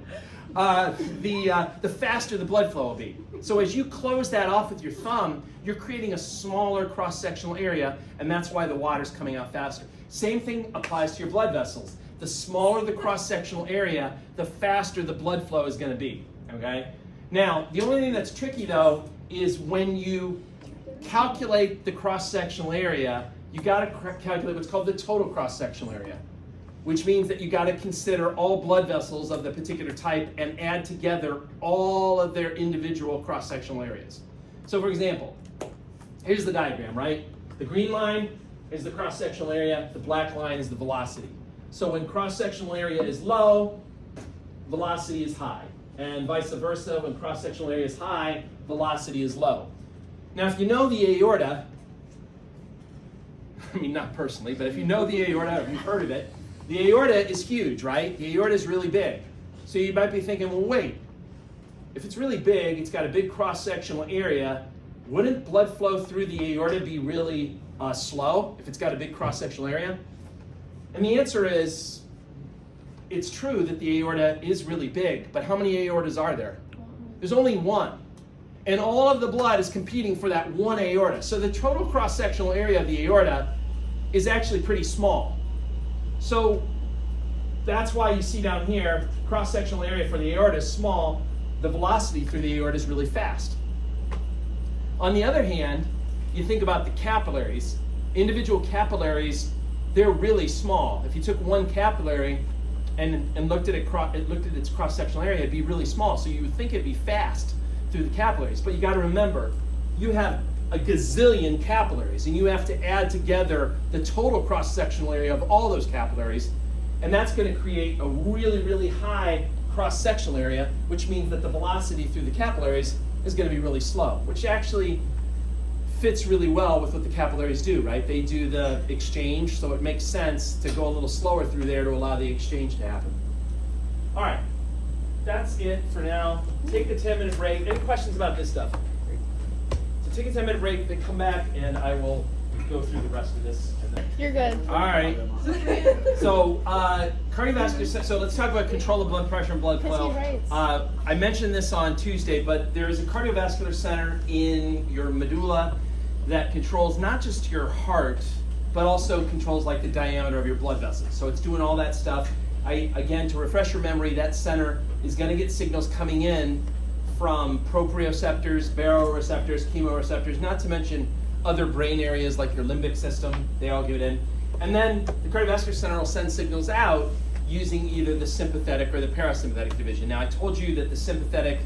the faster the blood flow will be. So as you close that off with your thumb, you're creating a smaller cross-sectional area, and that's why the water's coming out faster. Same thing applies to your blood vessels. The smaller the cross-sectional area, the faster the blood flow is going to be, okay? Now, the only thing that's tricky, though, is when you calculate the cross-sectional area, you got to calculate what's called the total cross-sectional area, which means that you got to consider all blood vessels of the particular type and add together all of their individual cross-sectional areas. So for example, here's the diagram, right? The green line is the cross-sectional area, the black line is the velocity. So when cross-sectional area is low, velocity is high. And vice versa, when cross-sectional area is high, velocity is low. Now if you know the aorta, I mean not personally, but if you know the aorta, or you've heard of it, the aorta is huge, right? The aorta is really big. So you might be thinking, well wait, if it's really big, it's got a big cross-sectional area, wouldn't blood flow through the aorta be really slow if it's got a big cross-sectional area? And the answer is, it's true that the aorta is really big, but how many aortas are there? There's only one. And all of the blood is competing for that one aorta. So the total cross-sectional area of the aorta is actually pretty small. So that's why you see down here, cross-sectional area for the aorta is small, the velocity through the aorta is really fast. On the other hand, you think about the capillaries. Individual capillaries, they're really small. If you took one capillary and looked at its cross-sectional area, it'd be really small. So you would think it'd be fast through the capillaries. But you got to remember, you have a gazillion capillaries, and you have to add together the total cross-sectional area of all those capillaries, and that's going to create a really, really high cross-sectional area, which means that the velocity through the capillaries is going to be really slow, which actually fits really well with what the capillaries do, right? They do the exchange, so it makes sense to go a little slower through there to allow the exchange to happen. All right, that's it for now. Take the 10-minute break. Any questions about this stuff? So take a 10-minute break, then come back, and I will go through the rest of this. And then... You're good. All right. So cardiovascular. So let's talk about control of blood pressure and blood flow. I mentioned this on Tuesday, but there is a cardiovascular center in your medulla that controls not just your heart, but also controls like the diameter of your blood vessels. So it's doing all that stuff. Again, to refresh your memory, that center is going to get signals coming in from proprioceptors, baroreceptors, chemoreceptors, not to mention other brain areas like your limbic system. They all get in. And then the cardiovascular center will send signals out using either the sympathetic or the parasympathetic division. Now, I told you that the sympathetic,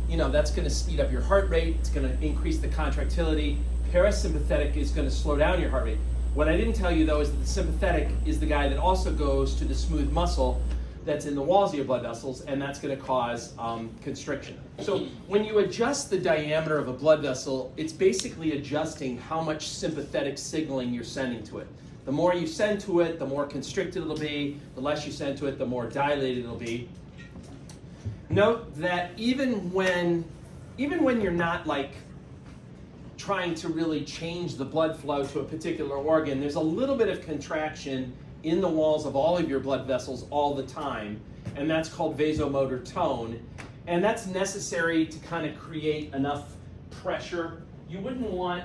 that's going to speed up your heart rate. It's going to increase the contractility. Parasympathetic is going to slow down your heart rate. What I didn't tell you, though, is that the sympathetic is the guy that also goes to the smooth muscle that's in the walls of your blood vessels, and that's going to cause constriction. So when you adjust the diameter of a blood vessel, it's basically adjusting how much sympathetic signaling you're sending to it. The more you send to it, the more constricted it'll be. The less you send to it, the more dilated it'll be. Note that even when you're not like trying to really change the blood flow to a particular organ, there's a little bit of contraction in the walls of all of your blood vessels all the time, and that's called vasomotor tone, and that's necessary to kind of create enough pressure. You wouldn't want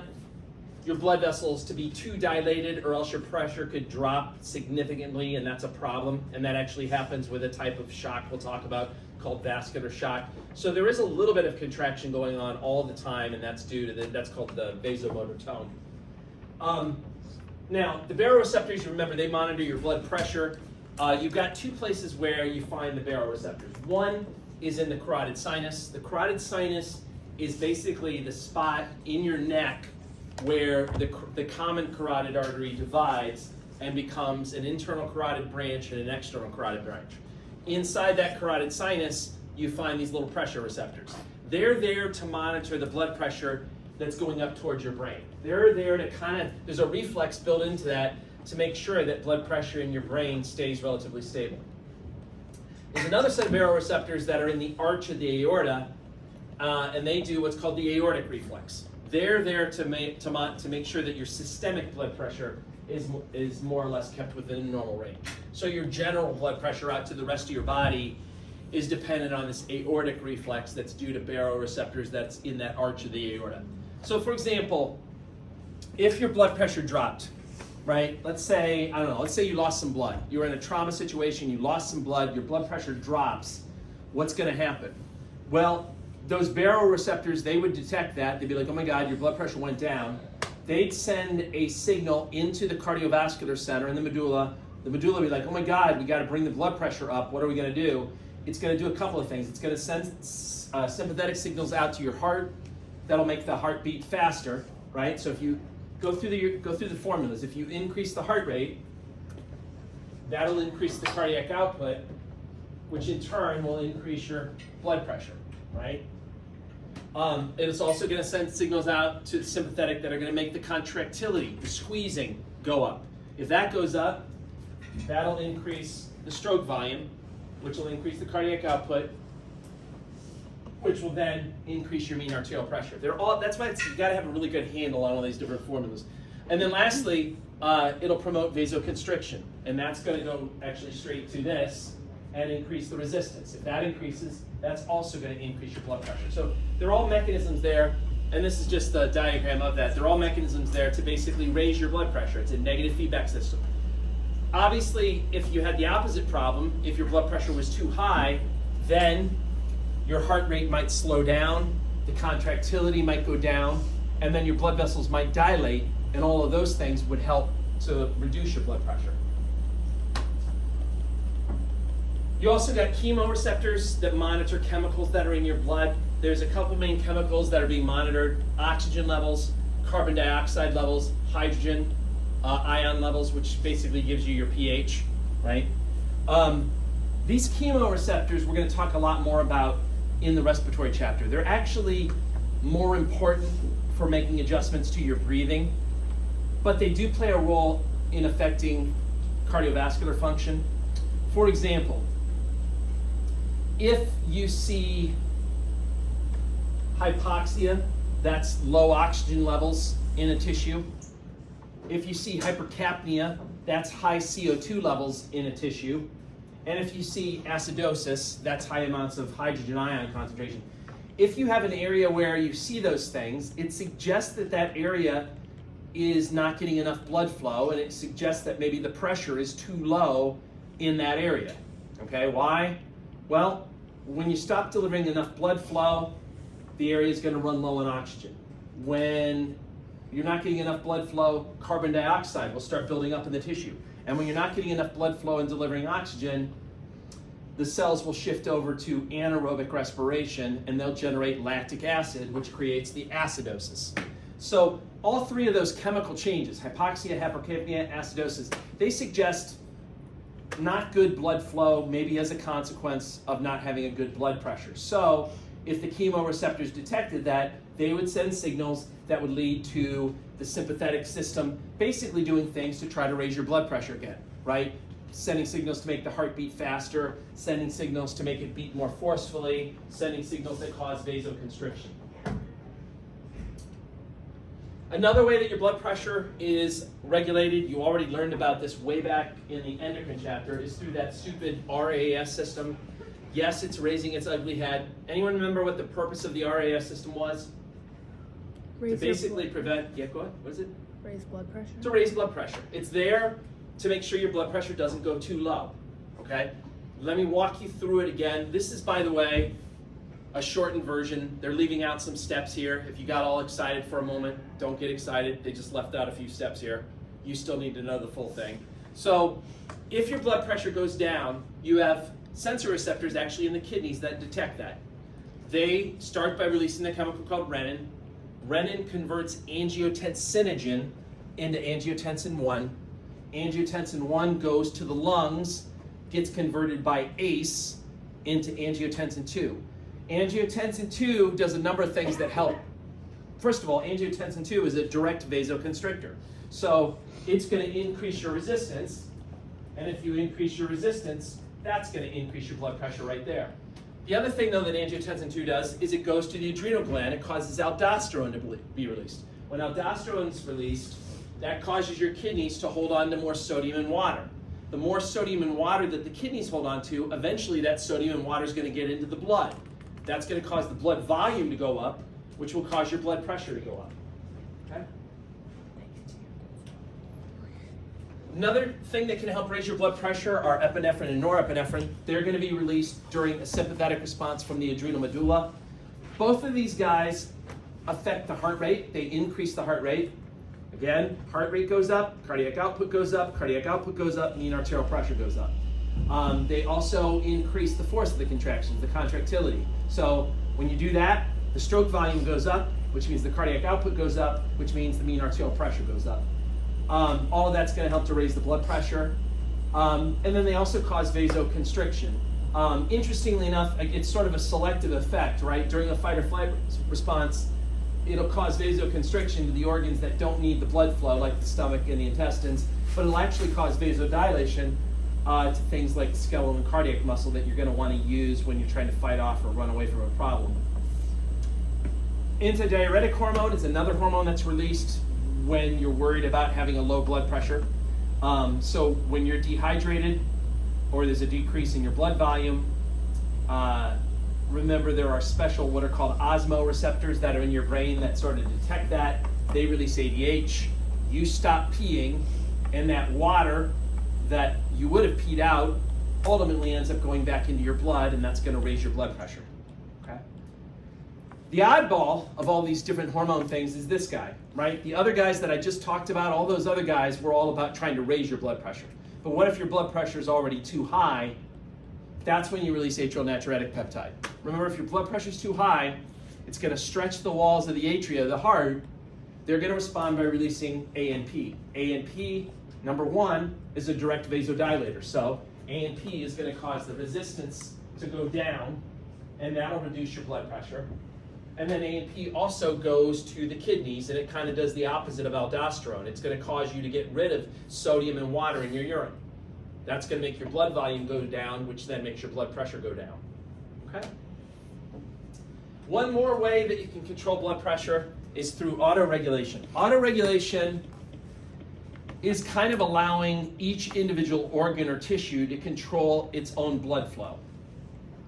your blood vessels to be too dilated, or else your pressure could drop significantly, and that's a problem, and that actually happens with a type of shock we'll talk about called vascular shock. So there is a little bit of contraction going on all the time, and that's due to that's called the vasomotor tone. Now, the baroreceptors, you remember, they monitor your blood pressure. You've got two places where you find the baroreceptors. One is in the carotid sinus. The carotid sinus is basically the spot in your neck where the common carotid artery divides and becomes an internal carotid branch and an external carotid branch. Inside that carotid sinus, you find these little pressure receptors. They're there to monitor the blood pressure that's going up towards your brain. They're there to there's a reflex built into that to make sure that blood pressure in your brain stays relatively stable. There's another set of baroreceptors that are in the arch of the aorta, and they do what's called the aortic reflex. They're there to make sure that your systemic blood pressure is more or less kept within a normal range. So your general blood pressure out to the rest of your body is dependent on this aortic reflex that's due to baroreceptors that's in that arch of the aorta. So for example, if your blood pressure dropped, right? Let's say you lost some blood. You were in a trauma situation, you lost some blood, your blood pressure drops. What's going to happen? Well, those baroreceptors, they would detect that. They'd be like, oh my God, your blood pressure went down. They'd send a signal into the cardiovascular center in the medulla. The medulla would be like, oh my God, we got to bring the blood pressure up. What are we going to do? It's going to do a couple of things. It's going to send sympathetic signals out to your heart. That'll make the heart beat faster, right? So if you go through the formulas, if you increase the heart rate, that'll increase the cardiac output, which in turn will increase your blood pressure, right? It's also going to send signals out to the sympathetic that are going to make the contractility, the squeezing, go up. If that goes up, that'll increase the stroke volume, which will increase the cardiac output, which will then increase your mean arterial pressure. That's why you got to have a really good handle on all these different formulas. And then lastly, it'll promote vasoconstriction, and that's going to go actually straight to this and increase the resistance. If that increases, that's also going to increase your blood pressure. So they're all mechanisms there, and this is just the diagram of that. They're all mechanisms there to basically raise your blood pressure. It's a negative feedback system. Obviously, if you had the opposite problem, if your blood pressure was too high, then your heart rate might slow down, the contractility might go down, and then your blood vessels might dilate, and all of those things would help to reduce your blood pressure. You also got chemoreceptors that monitor chemicals that are in your blood. There's a couple main chemicals that are being monitored: oxygen levels, carbon dioxide levels, hydrogen ion levels, which basically gives you your pH, right? These chemoreceptors we're going to talk a lot more about in the respiratory chapter. They're actually more important for making adjustments to your breathing, but they do play a role in affecting cardiovascular function. For example, if you see hypoxia, that's low oxygen levels in a tissue. If you see hypercapnia, that's high CO2 levels in a tissue. And if you see acidosis, that's high amounts of hydrogen ion concentration. If you have an area where you see those things, it suggests that that area is not getting enough blood flow, and it suggests that maybe the pressure is too low in that area. Okay, why? Well, when you stop delivering enough blood flow, the area is going to run low on oxygen. When you're not getting enough blood flow, carbon dioxide will start building up in the tissue. And when you're not getting enough blood flow and delivering oxygen, the cells will shift over to anaerobic respiration, and they'll generate lactic acid, which creates the acidosis. So all three of those chemical changes, hypoxia, hypercapnia, acidosis, they suggest not good blood flow, maybe as a consequence of not having a good blood pressure. So if the chemoreceptors detected that, they would send signals that would lead to the sympathetic system basically doing things to try to raise your blood pressure again, right? Sending signals to make the heart beat faster, sending signals to make it beat more forcefully, sending signals that cause vasoconstriction. Another way that your blood pressure is regulated, you already learned about this way back in the endocrine chapter, is through that stupid RAS system. Yes, it's raising its ugly head. Anyone remember what the purpose of the RAS system was? To basically prevent, yeah, go ahead, what is it? Raise blood pressure. To raise blood pressure. It's there to make sure your blood pressure doesn't go too low, okay? Let me walk you through it again. This is, by the way, a shortened version. They're leaving out some steps here. If you got all excited for a moment, don't get excited. They just left out a few steps here. You still need to know the full thing. So if your blood pressure goes down, you have sensor receptors actually in the kidneys that detect that. They start by releasing a chemical called renin. Renin converts angiotensinogen into angiotensin 1. Angiotensin 1 goes to the lungs, gets converted by ACE into angiotensin 2. Angiotensin 2 does a number of things that help. First of all, angiotensin 2 is a direct vasoconstrictor. So it's going to increase your resistance, and if you increase your resistance, that's going to increase your blood pressure right there. The other thing, though, that angiotensin 2 does is it goes to the adrenal gland. It causes aldosterone to be released. When aldosterone is released, that causes your kidneys to hold on to more sodium and water. The more sodium and water that the kidneys hold on to, eventually that sodium and water is going to get into the blood. That's going to cause the blood volume to go up, which will cause your blood pressure to go up. Okay? Another thing that can help raise your blood pressure are epinephrine and norepinephrine. They're going to be released during a sympathetic response from the adrenal medulla. Both of these guys affect the heart rate. They increase the heart rate. Again, heart rate goes up, cardiac output goes up, mean arterial pressure goes up. They also increase the force of the contractions, the contractility. So when you do that, the stroke volume goes up, which means the cardiac output goes up, which means the mean arterial pressure goes up. All of that's going to help to raise the blood pressure. And then they also cause vasoconstriction. Interestingly enough, it's sort of a selective effect, right? During a fight or flight response, it'll cause vasoconstriction to the organs that don't need the blood flow, like the stomach and the intestines, but it'll actually cause vasodilation to things like the skeletal and cardiac muscle that you're going to want to use when you're trying to fight off or run away from a problem. Antidiuretic hormone is another hormone that's released when you're worried about having a low blood pressure. So when you're dehydrated or there's a decrease in your blood volume, remember there are special what are called osmoreceptors that are in your brain that sort of detect that. They release ADH. You stop peeing, and that water that you would have peed out ultimately ends up going back into your blood, and that's going to raise your blood pressure. Okay? The oddball of all these different hormone things is this guy, right? The other guys that I just talked about, all those other guys were all about trying to raise your blood pressure. But what if your blood pressure is already too high? That's when you release atrial natriuretic peptide. Remember, if your blood pressure is too high, it's going to stretch the walls of the atria of the heart. They're going to respond by releasing ANP. ANP, number one, is a direct vasodilator. So ANP is going to cause the resistance to go down, and that'll reduce your blood pressure. And then ANP also goes to the kidneys, and it kind of does the opposite of aldosterone. It's going to cause you to get rid of sodium and water in your urine. That's going to make your blood volume go down, which then makes your blood pressure go down. Okay? One more way that you can control blood pressure is through autoregulation. Autoregulation is kind of allowing each individual organ or tissue to control its own blood flow.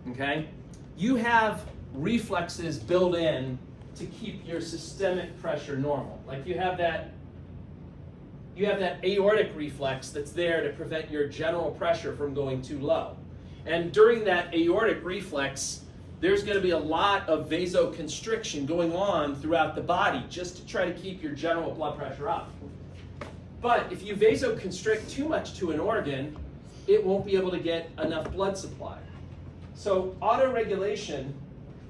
Okay? You have reflexes built in to keep your systemic pressure normal. Like you have that aortic reflex that's there to prevent your general pressure from going too low. And during that aortic reflex, there's going to be a lot of vasoconstriction going on throughout the body just to try to keep your general blood pressure up. But if you vasoconstrict too much to an organ, it won't be able to get enough blood supply. So autoregulation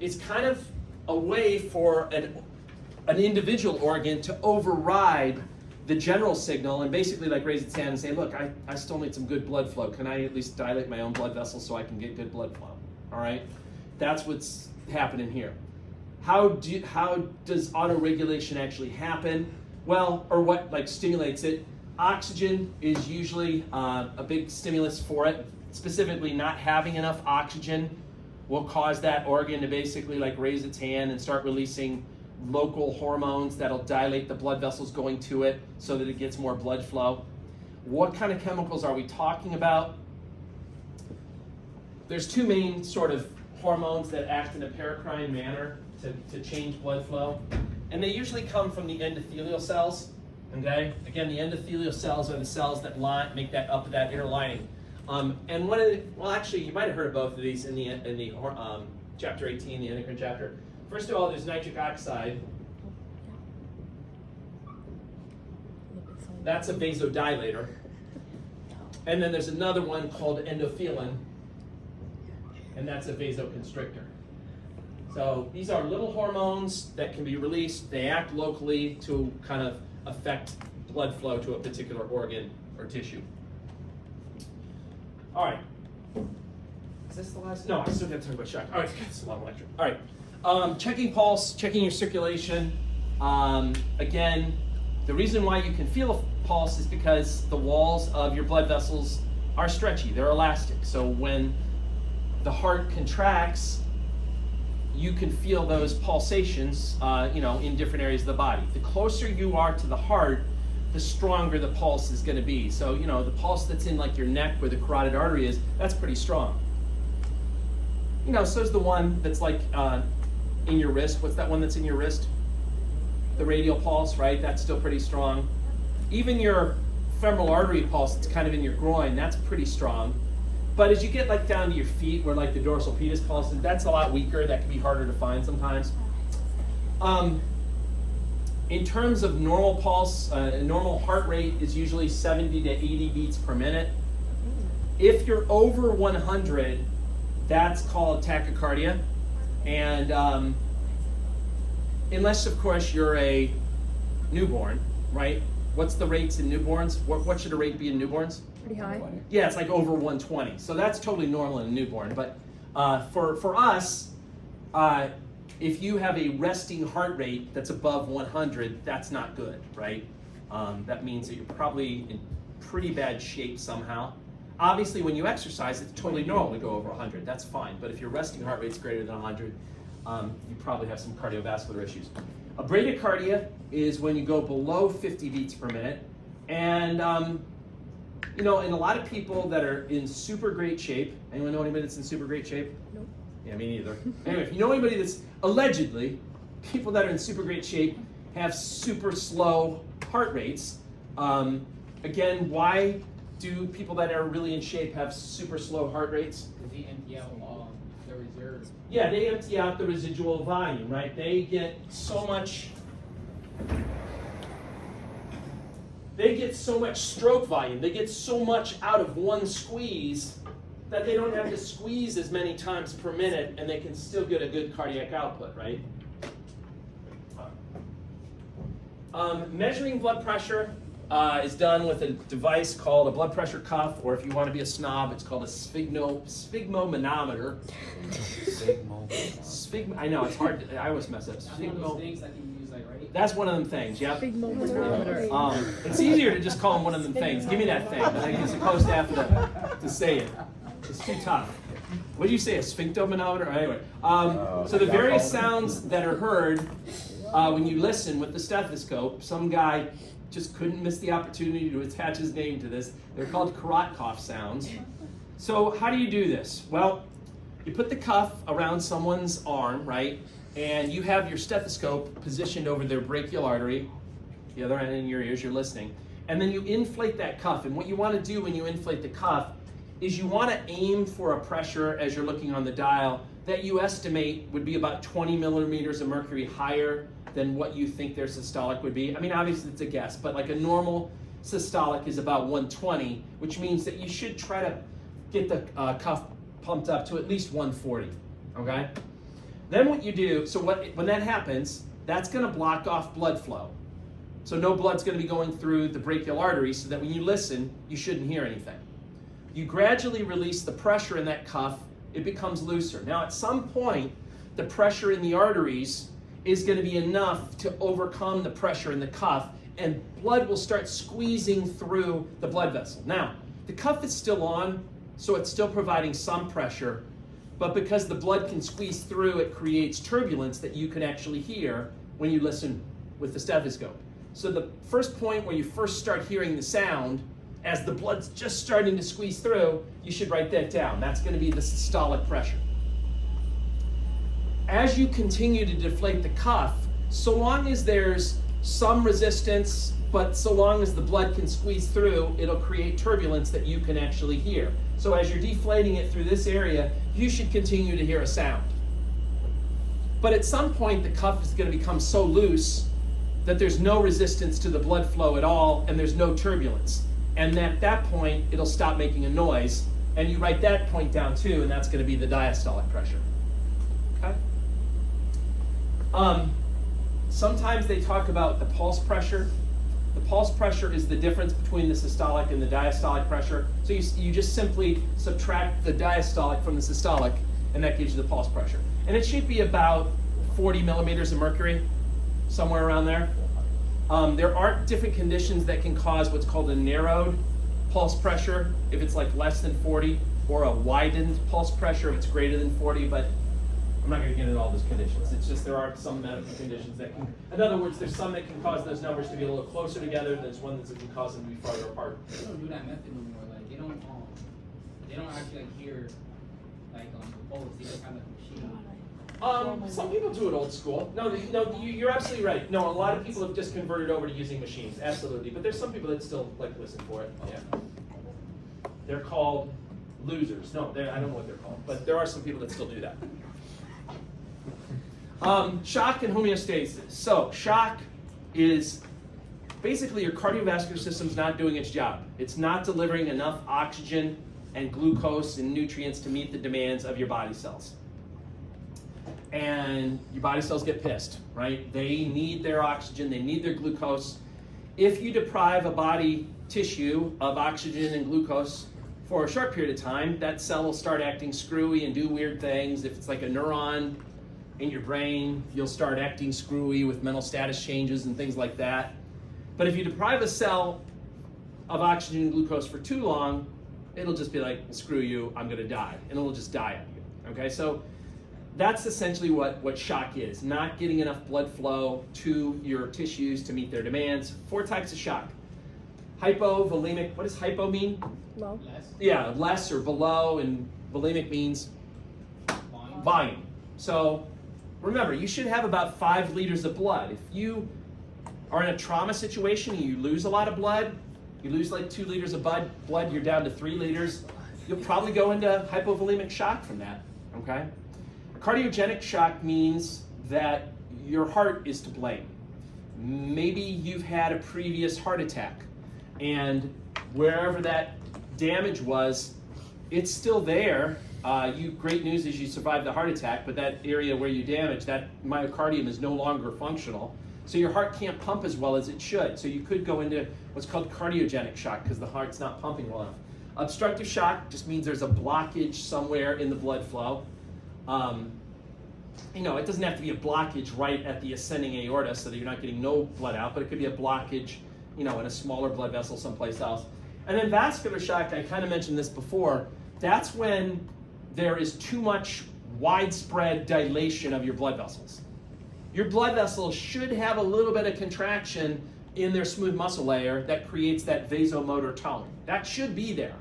is kind of a way for an individual organ to override the general signal and basically like raise its hand and say, look, I still need some good blood flow. Can I at least dilate my own blood vessels so I can get good blood flow? All right? That's what's happening here. How does autoregulation actually happen? Well, or what like stimulates it? Oxygen is usually a big stimulus for it. Specifically, not having enough oxygen will cause that organ to basically like raise its hand and start releasing local hormones that'll dilate the blood vessels going to it so that it gets more blood flow. What kind of chemicals are we talking about? There's two main sort of hormones that act in a paracrine manner to change blood flow, and they usually come from the endothelial cells. Okay, again, the endothelial cells are the cells that make that inner lining. And one of the, well, actually, you might have heard of both of these in the chapter 18, the endocrine chapter. First of all, there's nitric oxide. That's a vasodilator. And then there's another one called endothelin, and that's a vasoconstrictor. So these are little hormones that can be released. They act locally to kind of affect blood flow to a particular organ or tissue. All right. Is this the last? No, I still got to talk about shock. All right, it's a long lecture. All right. Checking pulse, checking your circulation. Again, the reason why you can feel a pulse is because the walls of your blood vessels are stretchy. They're elastic. So when the heart contracts, you can feel those pulsations, in different areas of the body. The closer you are to the heart, the stronger the pulse is going to be. So, the pulse that's in like your neck where the carotid artery is, that's pretty strong. So is the one that's like in your wrist. What's that one that's in your wrist? The radial pulse, right? That's still pretty strong. Even your femoral artery pulse that's kind of in your groin, that's pretty strong. But as you get like down to your feet, where like the dorsal pedis pulse, that's a lot weaker. That can be harder to find sometimes. In terms of normal pulse, normal heart rate is usually 70 to 80 beats per minute. If you're over 100, that's called tachycardia. And unless, of course, you're a newborn, right? What's the rates in newborns? What should a rate be in newborns? Pretty high. Yeah, it's like over 120. So that's totally normal in a newborn. But for us, if you have a resting heart rate that's above 100, that's not good, right? That means that you're probably in pretty bad shape somehow. Obviously, when you exercise, it's totally normal to go over 100. That's fine. But if your resting heart rate's greater than 100, you probably have some cardiovascular issues. A bradycardia is when you go below 50 beats per minute. And, you know, and a lot of people that are in super great shape, anyone know anybody that's in super great shape? Nope. Yeah, me neither. Anyway, if you know anybody that's allegedly, people that are in super great shape have super slow heart rates. Again, why do people that are really in shape have super slow heart rates? Because he empty out the reserves. Yeah, they empty out the residual volume, right? They get so much stroke volume. They get so much out of one squeeze that they don't have to squeeze as many times per minute, and they can still get a good cardiac output, right? Measuring blood pressure is done with a device called a blood pressure cuff, or if you want to be a snob, it's called a sphygmomanometer. I know, it's hard. I always mess up. That's one of those things that you use, like, right? That's one of them things, yep. Sphygmomanometer. It's easier to just call them one of them things. Give me that thing, but I supposed to have to say it. It's too tough. What do you say, a sphinctomanometer? Anyway, so the various sounds that are heard when you listen with the stethoscope, some guy just couldn't miss the opportunity to attach his name to this. They're called Korotkov sounds. So how do you do this? Well, you put the cuff around someone's arm, right? And you have your stethoscope positioned over their brachial artery, the other end in your ears, you're listening. And then you inflate that cuff. And what you want to do when you inflate the cuff is you want to aim for a pressure as you're looking on the dial that you estimate would be about 20 millimeters of mercury higher than what you think their systolic would be. I mean, obviously it's a guess, but like a normal systolic is about 120, which means that you should try to get the cuff pumped up to at least 140, okay? Then what you do, so when that happens, that's gonna block off blood flow. So no blood's gonna be going through the brachial artery, so that when you listen, you shouldn't hear anything. You gradually release the pressure in that cuff, it becomes looser. Now at some point, the pressure in the arteries is going to be enough to overcome the pressure in the cuff, and blood will start squeezing through the blood vessel. Now, the cuff is still on, so it's still providing some pressure, but because the blood can squeeze through, it creates turbulence that you can actually hear when you listen with the stethoscope. So the first point where you first start hearing the sound, as the blood's just starting to squeeze through, you should write that down. That's going to be the systolic pressure. As you continue to deflate the cuff, so long as there's some resistance, but so long as the blood can squeeze through, it'll create turbulence that you can actually hear. So as you're deflating it through this area, you should continue to hear a sound. But at some point, the cuff is going to become so loose that there's no resistance to the blood flow at all, and there's no turbulence. And at that point, it'll stop making a noise, and you write that point down too, and that's going to be the diastolic pressure. Okay? Sometimes they talk about the pulse pressure. The pulse pressure is the difference between the systolic and the diastolic pressure. So you just simply subtract the diastolic from the systolic, and that gives you the pulse pressure. And it should be about 40 millimeters of mercury, somewhere around there. There are different conditions that can cause what's called a narrowed pulse pressure, if it's like less than 40, or a widened pulse pressure if it's greater than 40, but I'm not going to get into all those conditions. It's just there are some medical conditions that can, in other words, there's some that can cause those numbers to be a little closer together. There's one that can cause them to be farther apart. They don't do that method no more. Like they don't actually like hear like the pulse. They just have like a machine. Some people do it old school. No, you're absolutely right. No, a lot of people have just converted over to using machines, absolutely. But there's some people that still like listen for it. Yeah. They're called losers. No, I don't know what they're called, but there are some people that still do that. Shock and homeostasis. So shock is basically your cardiovascular system's not doing its job. It's not delivering enough oxygen and glucose and nutrients to meet the demands of your body cells. And your body cells get pissed, right? They need their oxygen, they need their glucose. If you deprive a body tissue of oxygen and glucose for a short period of time, that cell will start acting screwy and do weird things. If it's like a neuron in your brain, you'll start acting screwy with mental status changes and things like that. But if you deprive a cell of oxygen and glucose for too long, it'll just be like, screw you, I'm gonna die. And it'll just die on you, okay? So that's essentially what shock is, not getting enough blood flow to your tissues to meet their demands. 4 types of shock. Hypovolemic, what does hypo mean? Low. Less. Yeah, less or below, and volemic means volume. So remember, you should have about 5 liters of blood. If you are in a trauma situation and you lose a lot of blood, you lose like 2 liters of blood, you're down to 3 liters, you'll probably go into hypovolemic shock from that, okay? Cardiogenic shock means that your heart is to blame. Maybe you've had a previous heart attack, and wherever that damage was, it's still there. Great news is you survived the heart attack, but that area where you damaged, that myocardium is no longer functional. So your heart can't pump as well as it should. So you could go into what's called cardiogenic shock because the heart's not pumping well enough. Obstructive shock just means there's a blockage somewhere in the blood flow. It doesn't have to be a blockage right at the ascending aorta so that you're not getting no blood out, but it could be a blockage, in a smaller blood vessel someplace else. And then vascular shock, I kind of mentioned this before, that's when there is too much widespread dilation of your blood vessels. Your blood vessels should have a little bit of contraction in their smooth muscle layer that creates that vasomotor tone. That should be there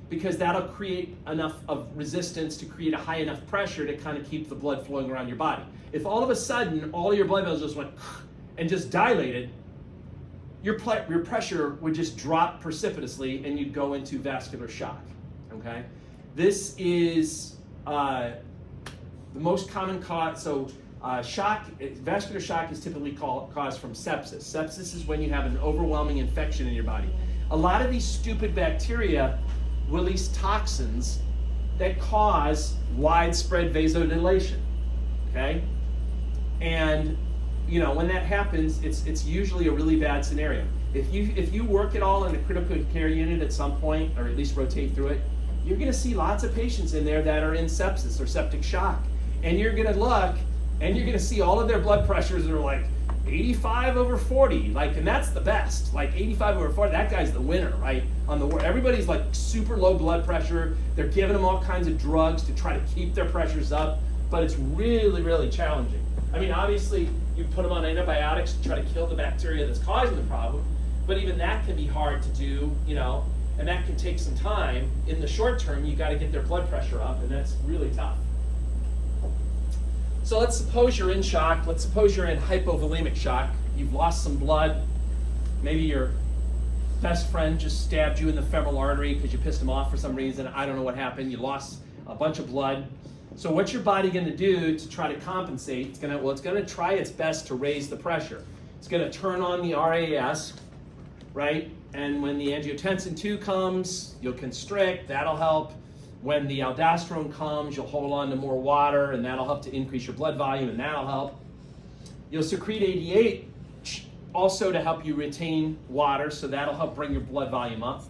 because that'll create enough of resistance to create a high enough pressure to kind of keep the blood flowing around your body. If all of a sudden all your blood vessels just went and just dilated, your pressure would just drop precipitously and you'd go into vascular shock, okay? This is the most common cause. So vascular shock is typically caused from sepsis. Sepsis is when you have an overwhelming infection in your body. A lot of these stupid bacteria release toxins that cause widespread vasodilation, okay? And when that happens, it's usually a really bad scenario. If you work at all in a critical care unit at some point, or at least rotate through it, you're gonna see lots of patients in there that are in sepsis or septic shock. And you're gonna look, and you're gonna see all of their blood pressures are like 85/40, and that's the best. Like 85/40, that guy's the winner, right? Everybody's like super low blood pressure. They're giving them all kinds of drugs to try to keep their pressures up, but it's really, really challenging. I mean, obviously, you put them on antibiotics to try to kill the bacteria that's causing the problem, but even that can be hard to do, and that can take some time. In the short term, you gotta get their blood pressure up, and that's really tough. So let's suppose you're in shock. Let's suppose you're in hypovolemic shock. You've lost some blood. Maybe your best friend just stabbed you in the femoral artery because you pissed him off for some reason. I don't know what happened. You lost a bunch of blood. So what's your body going to do to try to compensate? It's going to try its best to raise the pressure. It's going to turn on the RAS, right? And when the angiotensin II comes, you'll constrict. That'll help. When the aldosterone comes, you'll hold on to more water, and that'll help to increase your blood volume, and that'll help. You'll secrete ADH also to help you retain water, so that'll help bring your blood volume up.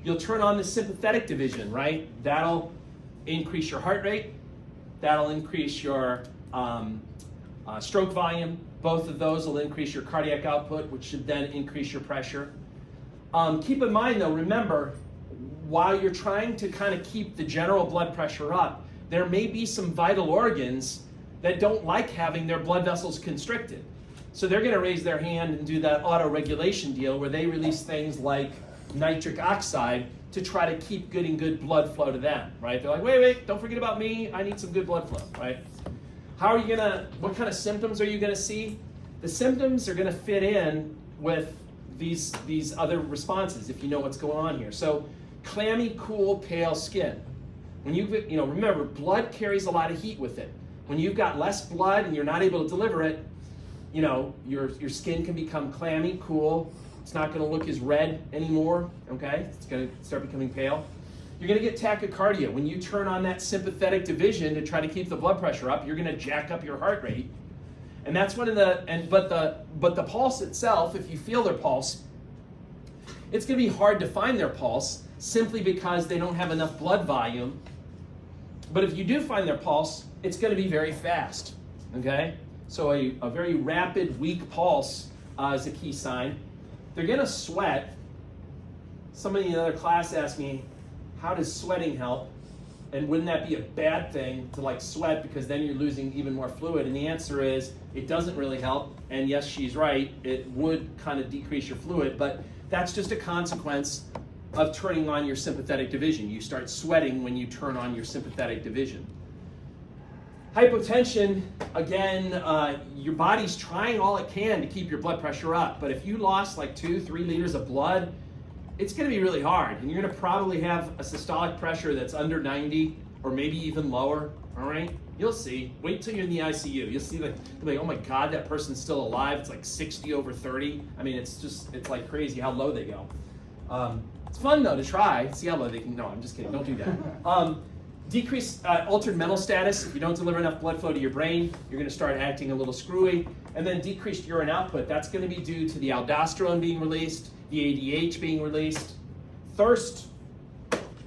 You'll turn on the sympathetic division, right? That'll increase your heart rate. That'll increase your stroke volume. Both of those will increase your cardiac output, which should then increase your pressure. Keep in mind, though, remember, while you're trying to kind of keep the general blood pressure up, there may be some vital organs that don't like having their blood vessels constricted. So they're going to raise their hand and do that auto-regulation deal where they release things like nitric oxide to try to keep getting good blood flow to them, right? They're like, wait, don't forget about me. I need some good blood flow, right? What kind of symptoms are you going to see? The symptoms are going to fit in with these other responses if you know what's going on here. So clammy, cool, pale skin. When remember, blood carries a lot of heat with it. When you've got less blood and you're not able to deliver it, your skin can become clammy, cool. It's not going to look as red anymore, okay? It's going to start becoming pale. You're going to get tachycardia. When you turn on that sympathetic division to try to keep the blood pressure up, you're going to jack up your heart rate. And that's but the pulse itself, if you feel their pulse, it's going to be hard to find their pulse simply because they don't have enough blood volume. But if you do find their pulse, it's going to be very fast, okay? So a very rapid, weak pulse is a key sign. They're going to sweat. Somebody in another class asked me, how does sweating help? And wouldn't that be a bad thing to sweat because then you're losing even more fluid? And the answer is it doesn't really help. And yes, she's right. It would kind of decrease your fluid, but that's just a consequence of turning on your sympathetic division. You start sweating when you turn on your sympathetic division. Hypotension, again, your body's trying all it can to keep your blood pressure up, but if you lost 2-3 liters of blood, it's going to be really hard, and you're going to probably have a systolic pressure that's under 90 or maybe even lower, all right? You'll see. Wait till you're in the ICU. You'll see, you'll be like, oh my God, that person's still alive. It's 60 over 30. I mean, it's crazy how low they go. It's fun, though, to try. See how low they can. No, I'm just kidding. Don't do that. Decreased altered mental status. If you don't deliver enough blood flow to your brain, you're going to start acting a little screwy. And then decreased urine output. That's going to be due to the aldosterone being released, the ADH being released. Thirst.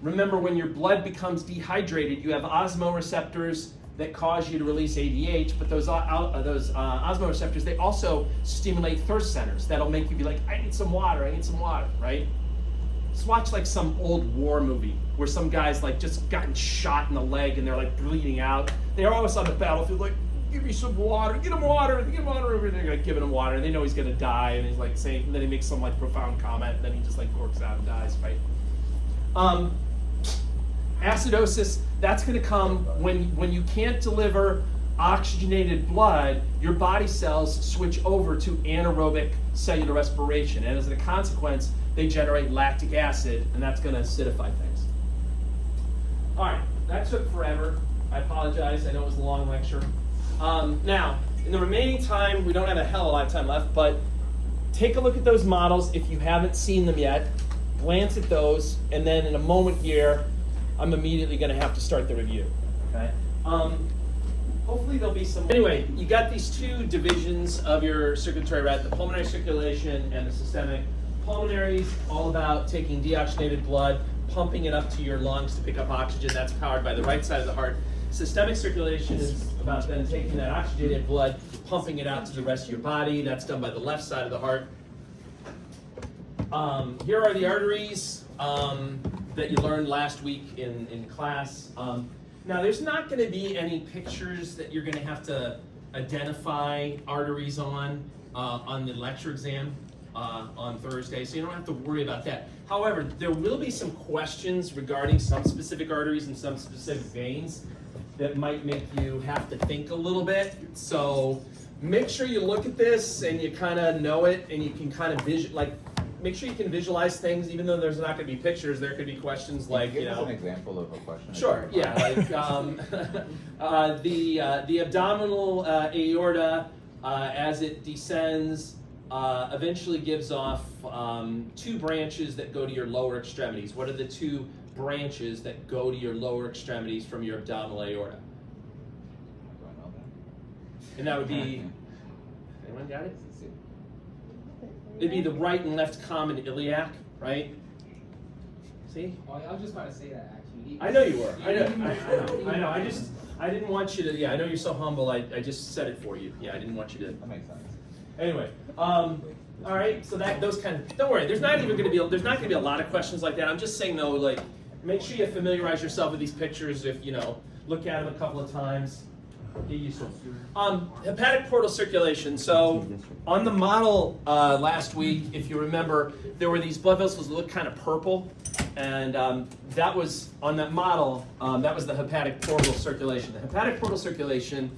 Remember, when your blood becomes dehydrated, you have osmoreceptors that cause you to release ADH, but those osmoreceptors, they also stimulate thirst centers. That'll make you be like, I need some water, right? Just watch some old war movie where some guy's just gotten shot in the leg and they're bleeding out. They're always on the battlefield give me some water, get him water over there. They're giving him water and they know he's gonna die and he's saying, and then he makes some profound comment and then he just works out and dies, right? Acidosis, that's gonna come when you can't deliver oxygenated blood, your body cells switch over to anaerobic cellular respiration, and as a consequence, they generate lactic acid, and that's going to acidify things. All right, that took forever. I apologize. I know it was a long lecture. Now, in the remaining time, we don't have a hell of a lot of time left, but take a look at those models if you haven't seen them yet. Glance at those, and then in a moment here, I'm immediately going to have to start the review. Okay. Hopefully there'll be some. Anyway, you got these two divisions of your circulatory route: the pulmonary circulation and the systemic. Pulmonary is all about taking deoxygenated blood, pumping it up to your lungs to pick up oxygen. That's powered by the right side of the heart. Systemic circulation is about then taking that oxygenated blood, pumping it out to the rest of your body. That's done by the left side of the heart. Here are the arteries that you learned last week in class. Now, there's not going to be any pictures that you're going to have to identify arteries on the lecture exam on Thursday, so you don't have to worry about that. However, there will be some questions regarding some specific arteries and some specific veins that might make you have to think a little bit. So make sure you look at this and you kind of know it, and you can kind of make sure you can visualize things, even though there's not going to be pictures. There could be questions like, Give us an example of a question. Sure, yeah, the abdominal aorta, as it descends, eventually gives off two branches that go to your lower extremities. What are the two branches that go to your lower extremities from your abdominal aorta? Do I know that? And that would be, anyone got it? It'd be the right and left common iliac, right? See? Oh, I was just about to say that actually. I know you were. I know. I didn't want you to. Yeah, I know you're so humble. I just said it for you. Yeah, I didn't want you to. That makes sense. Anyway, all right. So those kind of. Don't worry. There's not going to be a lot of questions like that. I'm just saying though, make sure you familiarize yourself with these pictures. If look at them a couple of times. Get used to them. Hepatic portal circulation. So on the model last week, if you remember, there were these blood vessels that looked kind of purple, and that was on that model. That was the hepatic portal circulation. The hepatic portal circulation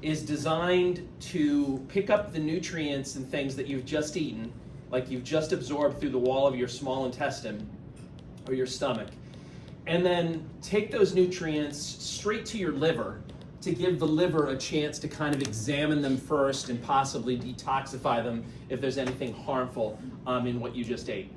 is designed to pick up the nutrients and things that you've just eaten, like you've just absorbed through the wall of your small intestine or your stomach, and then take those nutrients straight to your liver to give the liver a chance to kind of examine them first and possibly detoxify them if there's anything harmful in what you just ate.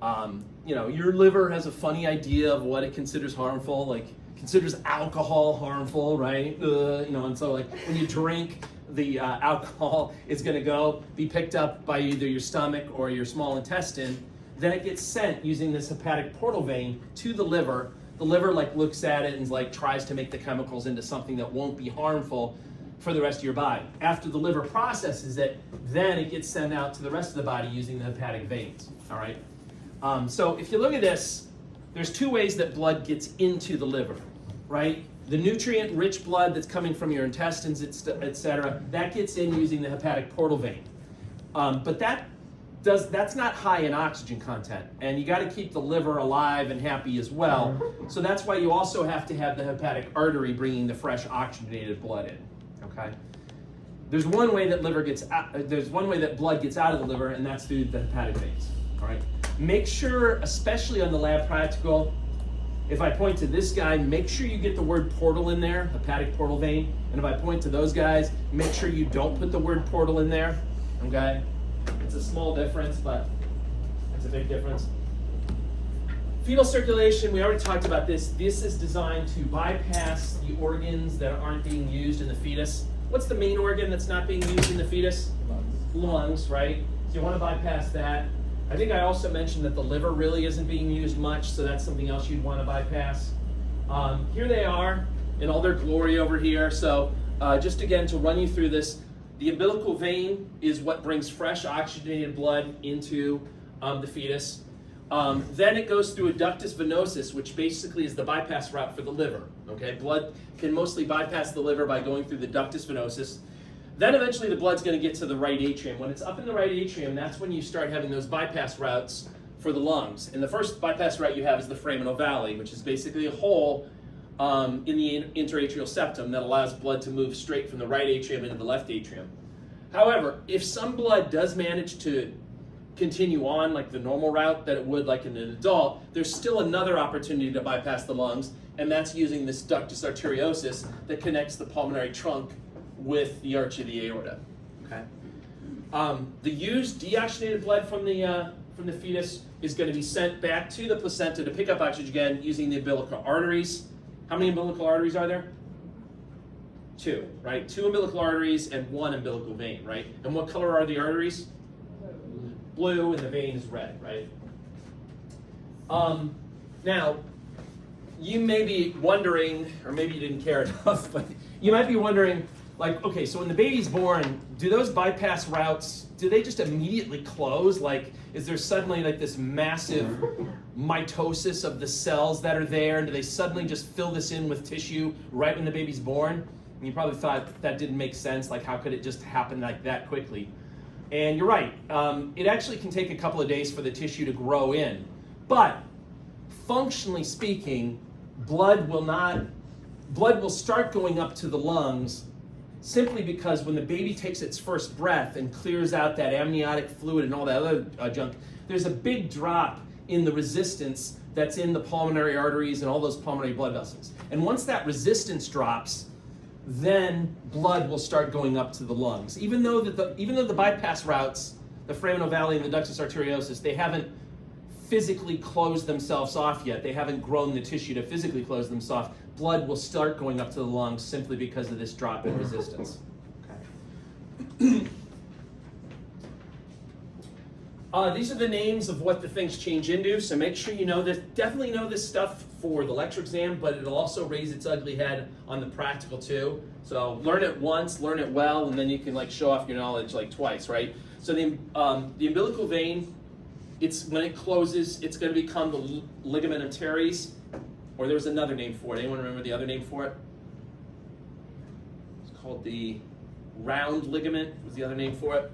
You know, your liver has a funny idea of what it considers harmful, like considers alcohol harmful, right? You know, and so like when you drink, the alcohol is going to be picked up by either your stomach or your small intestine. Then it gets sent using this hepatic portal vein to the liver. The liver like looks at it and like tries to make the chemicals into something that won't be harmful for the rest of your body. After the liver processes it, then it gets sent out to the rest of the body using the hepatic veins. All right. So if you look at this, there's two ways that blood gets into the liver, right? The nutrient-rich blood that's coming from your intestines, etc., that gets in using the hepatic portal vein. But that's not high in oxygen content, and you got to keep the liver alive and happy as well. So that's why you also have to have the hepatic artery bringing the fresh oxygenated blood in. Okay. There's one way that blood gets out of the liver, and that's through the hepatic veins. All right. Make sure, especially on the lab practical, if I point to this guy, make sure you get the word portal in there, hepatic portal vein. And if I point to those guys, make sure you don't put the word portal in there. Okay? It's a small difference, but it's a big difference. Fetal circulation, we already talked about this. This is designed to bypass the organs that aren't being used in the fetus. What's the main organ that's not being used in the fetus? Lungs, right? So you want to bypass that. I think I also mentioned that the liver really isn't being used much, so that's something else you'd want to bypass. Here they are in all their glory over here. So just again to run you through this, the umbilical vein is what brings fresh oxygenated blood into the fetus. Then it goes through a ductus venosus, which basically is the bypass route for the liver. Okay, blood can mostly bypass the liver by going through the ductus venosus. Then eventually the blood's going to get to the right atrium. When it's up in the right atrium, that's when you start having those bypass routes for the lungs. And the first bypass route you have is the foramen ovale, which is basically a hole in the interatrial septum that allows blood to move straight from the right atrium into the left atrium. However, if some blood does manage to continue on like the normal route that it would like in an adult, there's still another opportunity to bypass the lungs, and that's using this ductus arteriosus that connects the pulmonary trunk with the arch of the aorta. Okay. The used deoxygenated blood from the fetus is going to be sent back to the placenta to pick up oxygen again using the umbilical arteries. How many umbilical arteries are there? 2, right? 2 umbilical arteries and 1 umbilical vein, right? And what color are the arteries? Blue, and the vein is red, right? Now, you may be wondering, or maybe you didn't care enough, but you might be wondering, like, okay, so when the baby's born, do those bypass routes, do they just immediately close? Like, is there suddenly like this massive mitosis of the cells that are there? And do they suddenly just fill this in with tissue right when the baby's born? And you probably thought that didn't make sense. Like, how could it just happen like that quickly? And you're right. It actually can take a couple of days for the tissue to grow in. But functionally speaking, blood will start going up to the lungs simply because when the baby takes its first breath and clears out that amniotic fluid and all that other junk, there's a big drop in the resistance that's in the pulmonary arteries and all those pulmonary blood vessels. And once that resistance drops, then blood will start going up to the lungs. Even though the bypass routes, the foramen ovale and the ductus arteriosus, they haven't physically closed themselves off yet. They haven't grown the tissue to physically close themselves off. Blood will start going up to the lungs simply because of this drop in resistance. Okay. These are the names of what the things change into, so make sure you know this. Definitely know this stuff for the lecture exam, but it'll also raise its ugly head on the practical too. So learn it once, learn it well, and then you can like show off your knowledge like twice, right? So the umbilical vein, when it closes, it's going to become the ligament of teres, or there's another name for it. Anyone remember the other name for it? It's called the round ligament, was the other name for it.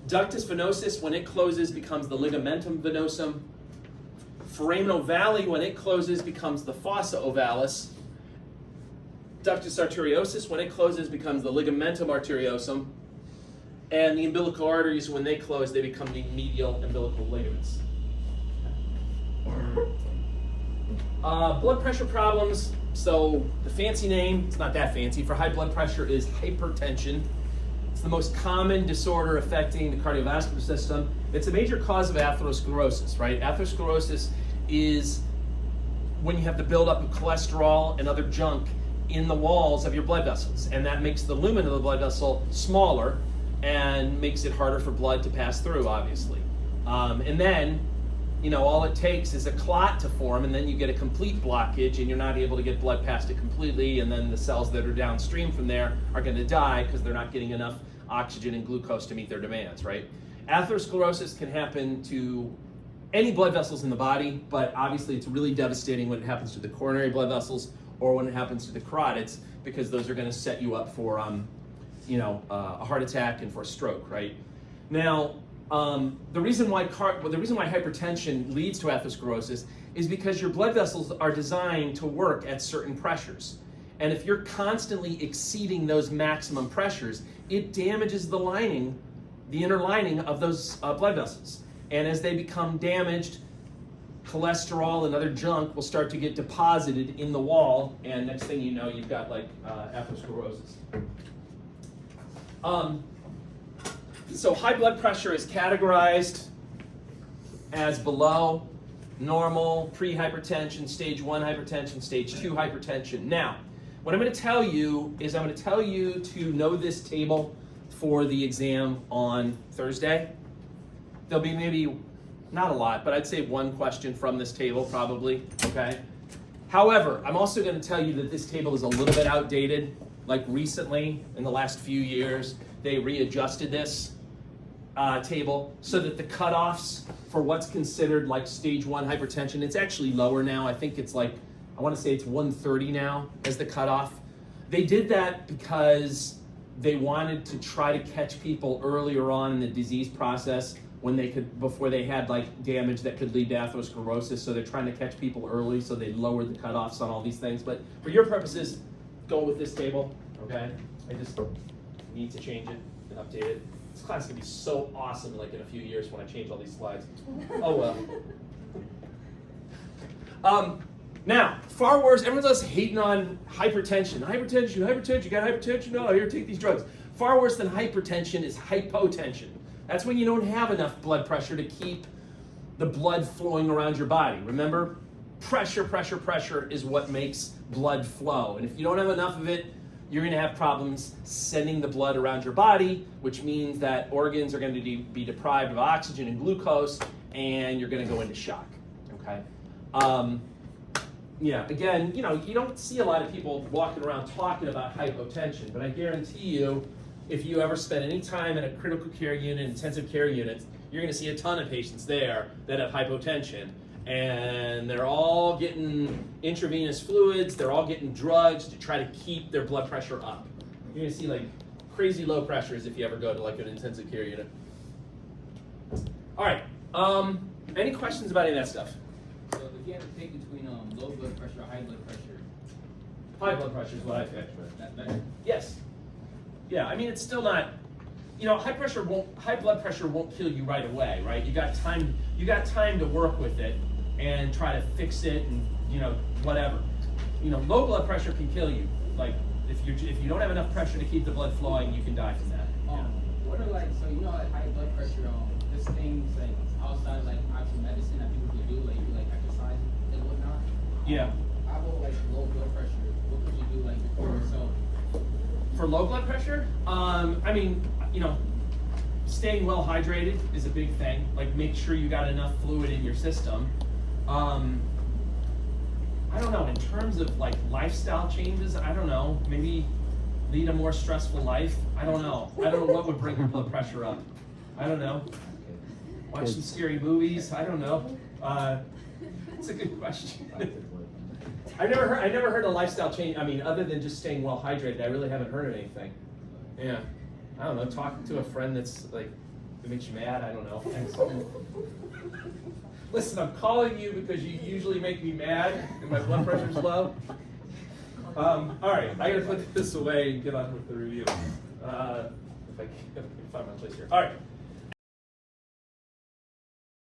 Ductus venosus, when it closes, becomes the ligamentum venosum. Foramen ovale, when it closes, becomes the fossa ovalis. Ductus arteriosus, when it closes, becomes the ligamentum arteriosum. And the umbilical arteries, when they close, they become the medial umbilical ligaments. Blood pressure problems. So the fancy name, it's not that fancy, for high blood pressure is hypertension. It's the most common disorder affecting the cardiovascular system. It's a major cause of atherosclerosis, right? Atherosclerosis is when you have the buildup of cholesterol and other junk in the walls of your blood vessels, and that makes the lumen of the blood vessel smaller and makes it harder for blood to pass through, obviously. And then, you know, all it takes is a clot to form, and then you get a complete blockage, and you're not able to get blood past it completely, and then the cells that are downstream from there are going to die because they're not getting enough oxygen and glucose to meet their demands, right? Atherosclerosis can happen to any blood vessels in the body, but obviously it's really devastating when it happens to the coronary blood vessels or when it happens to the carotids, because those are going to set you up for, a heart attack and for a stroke, right? Now, the reason why hypertension leads to atherosclerosis is because your blood vessels are designed to work at certain pressures. And if you're constantly exceeding those maximum pressures, it damages the lining, the inner lining of those blood vessels. And as they become damaged, cholesterol and other junk will start to get deposited in the wall, and next thing you know, you've got like atherosclerosis. So high blood pressure is categorized as below: normal, pre-hypertension, stage 1 hypertension, stage 2 hypertension. Now, what I'm going to tell you is I'm going to tell you to know this table for the exam on Thursday. There'll be maybe, not a lot, but I'd say one question from this table probably, okay? However, I'm also going to tell you that this table is a little bit outdated. Like recently, in the last few years, they readjusted this table so that the cutoffs for what's considered like stage 1 hypertension, it's actually lower now. I think it's like, I want to say it's 130 now as the cutoff. They did that because they wanted to try to catch people earlier on in the disease process when they could, before they had like damage that could lead to atherosclerosis. So they're trying to catch people early, so they lowered the cutoffs on all these things. But for your purposes, go with this table, okay? I just need to change it and update it. This class is gonna be so awesome like in a few years when I change all these slides. Oh well. Now, far worse, everyone's else hating on hypertension. Hypertension, you got hypertension? No, here, take these drugs. Far worse than hypertension is hypotension. That's when you don't have enough blood pressure to keep the blood flowing around your body. Remember, pressure is what makes blood flow. And if you don't have enough of it, you're going to have problems sending the blood around your body, which means that organs are going to be deprived of oxygen and glucose, and you're going to go into shock, okay? Yeah, again, you don't see a lot of people walking around talking about hypotension, but I guarantee you, if you ever spend any time in a critical care unit, intensive care unit, you're going to see a ton of patients there that have hypotension, and they're all getting intravenous fluids, they're all getting drugs to try to keep their blood pressure up. You're going to see like crazy low pressures if you ever go to like an intensive care unit. All right, any questions about any of that stuff? So if you had to pick between low blood pressure or high blood pressure, High blood pressure is what I pick. that better? Yes. Yeah, I mean, it's still not, high blood pressure won't kill you right away, right? You got time to work with it and try to fix it and, whatever. Low blood pressure can kill you. Like, if you don't have enough pressure to keep the blood flowing, you can die from that. What are like, so at high blood pressure, there's things like outside like actual medicine that people could do, like exercise and whatnot? Yeah. How about like low blood pressure? What could you do like for yourself? For low blood pressure, staying well hydrated is a big thing. Like, make sure you got enough fluid in your system. I don't know, in terms of like lifestyle changes, I don't know, maybe lead a more stressful life. I don't know what would bring your blood pressure up. I don't know. Watch some scary movies. I don't know. It's a good question. I never heard a lifestyle change. I mean, other than just staying well hydrated, I really haven't heard of anything. Yeah. I don't know, talking to a friend that's like, that makes you mad, I don't know. Listen, I'm calling you because you usually make me mad and my blood pressure's low. All right, I gotta put this away and get on with the review. If I can find my place here. All right.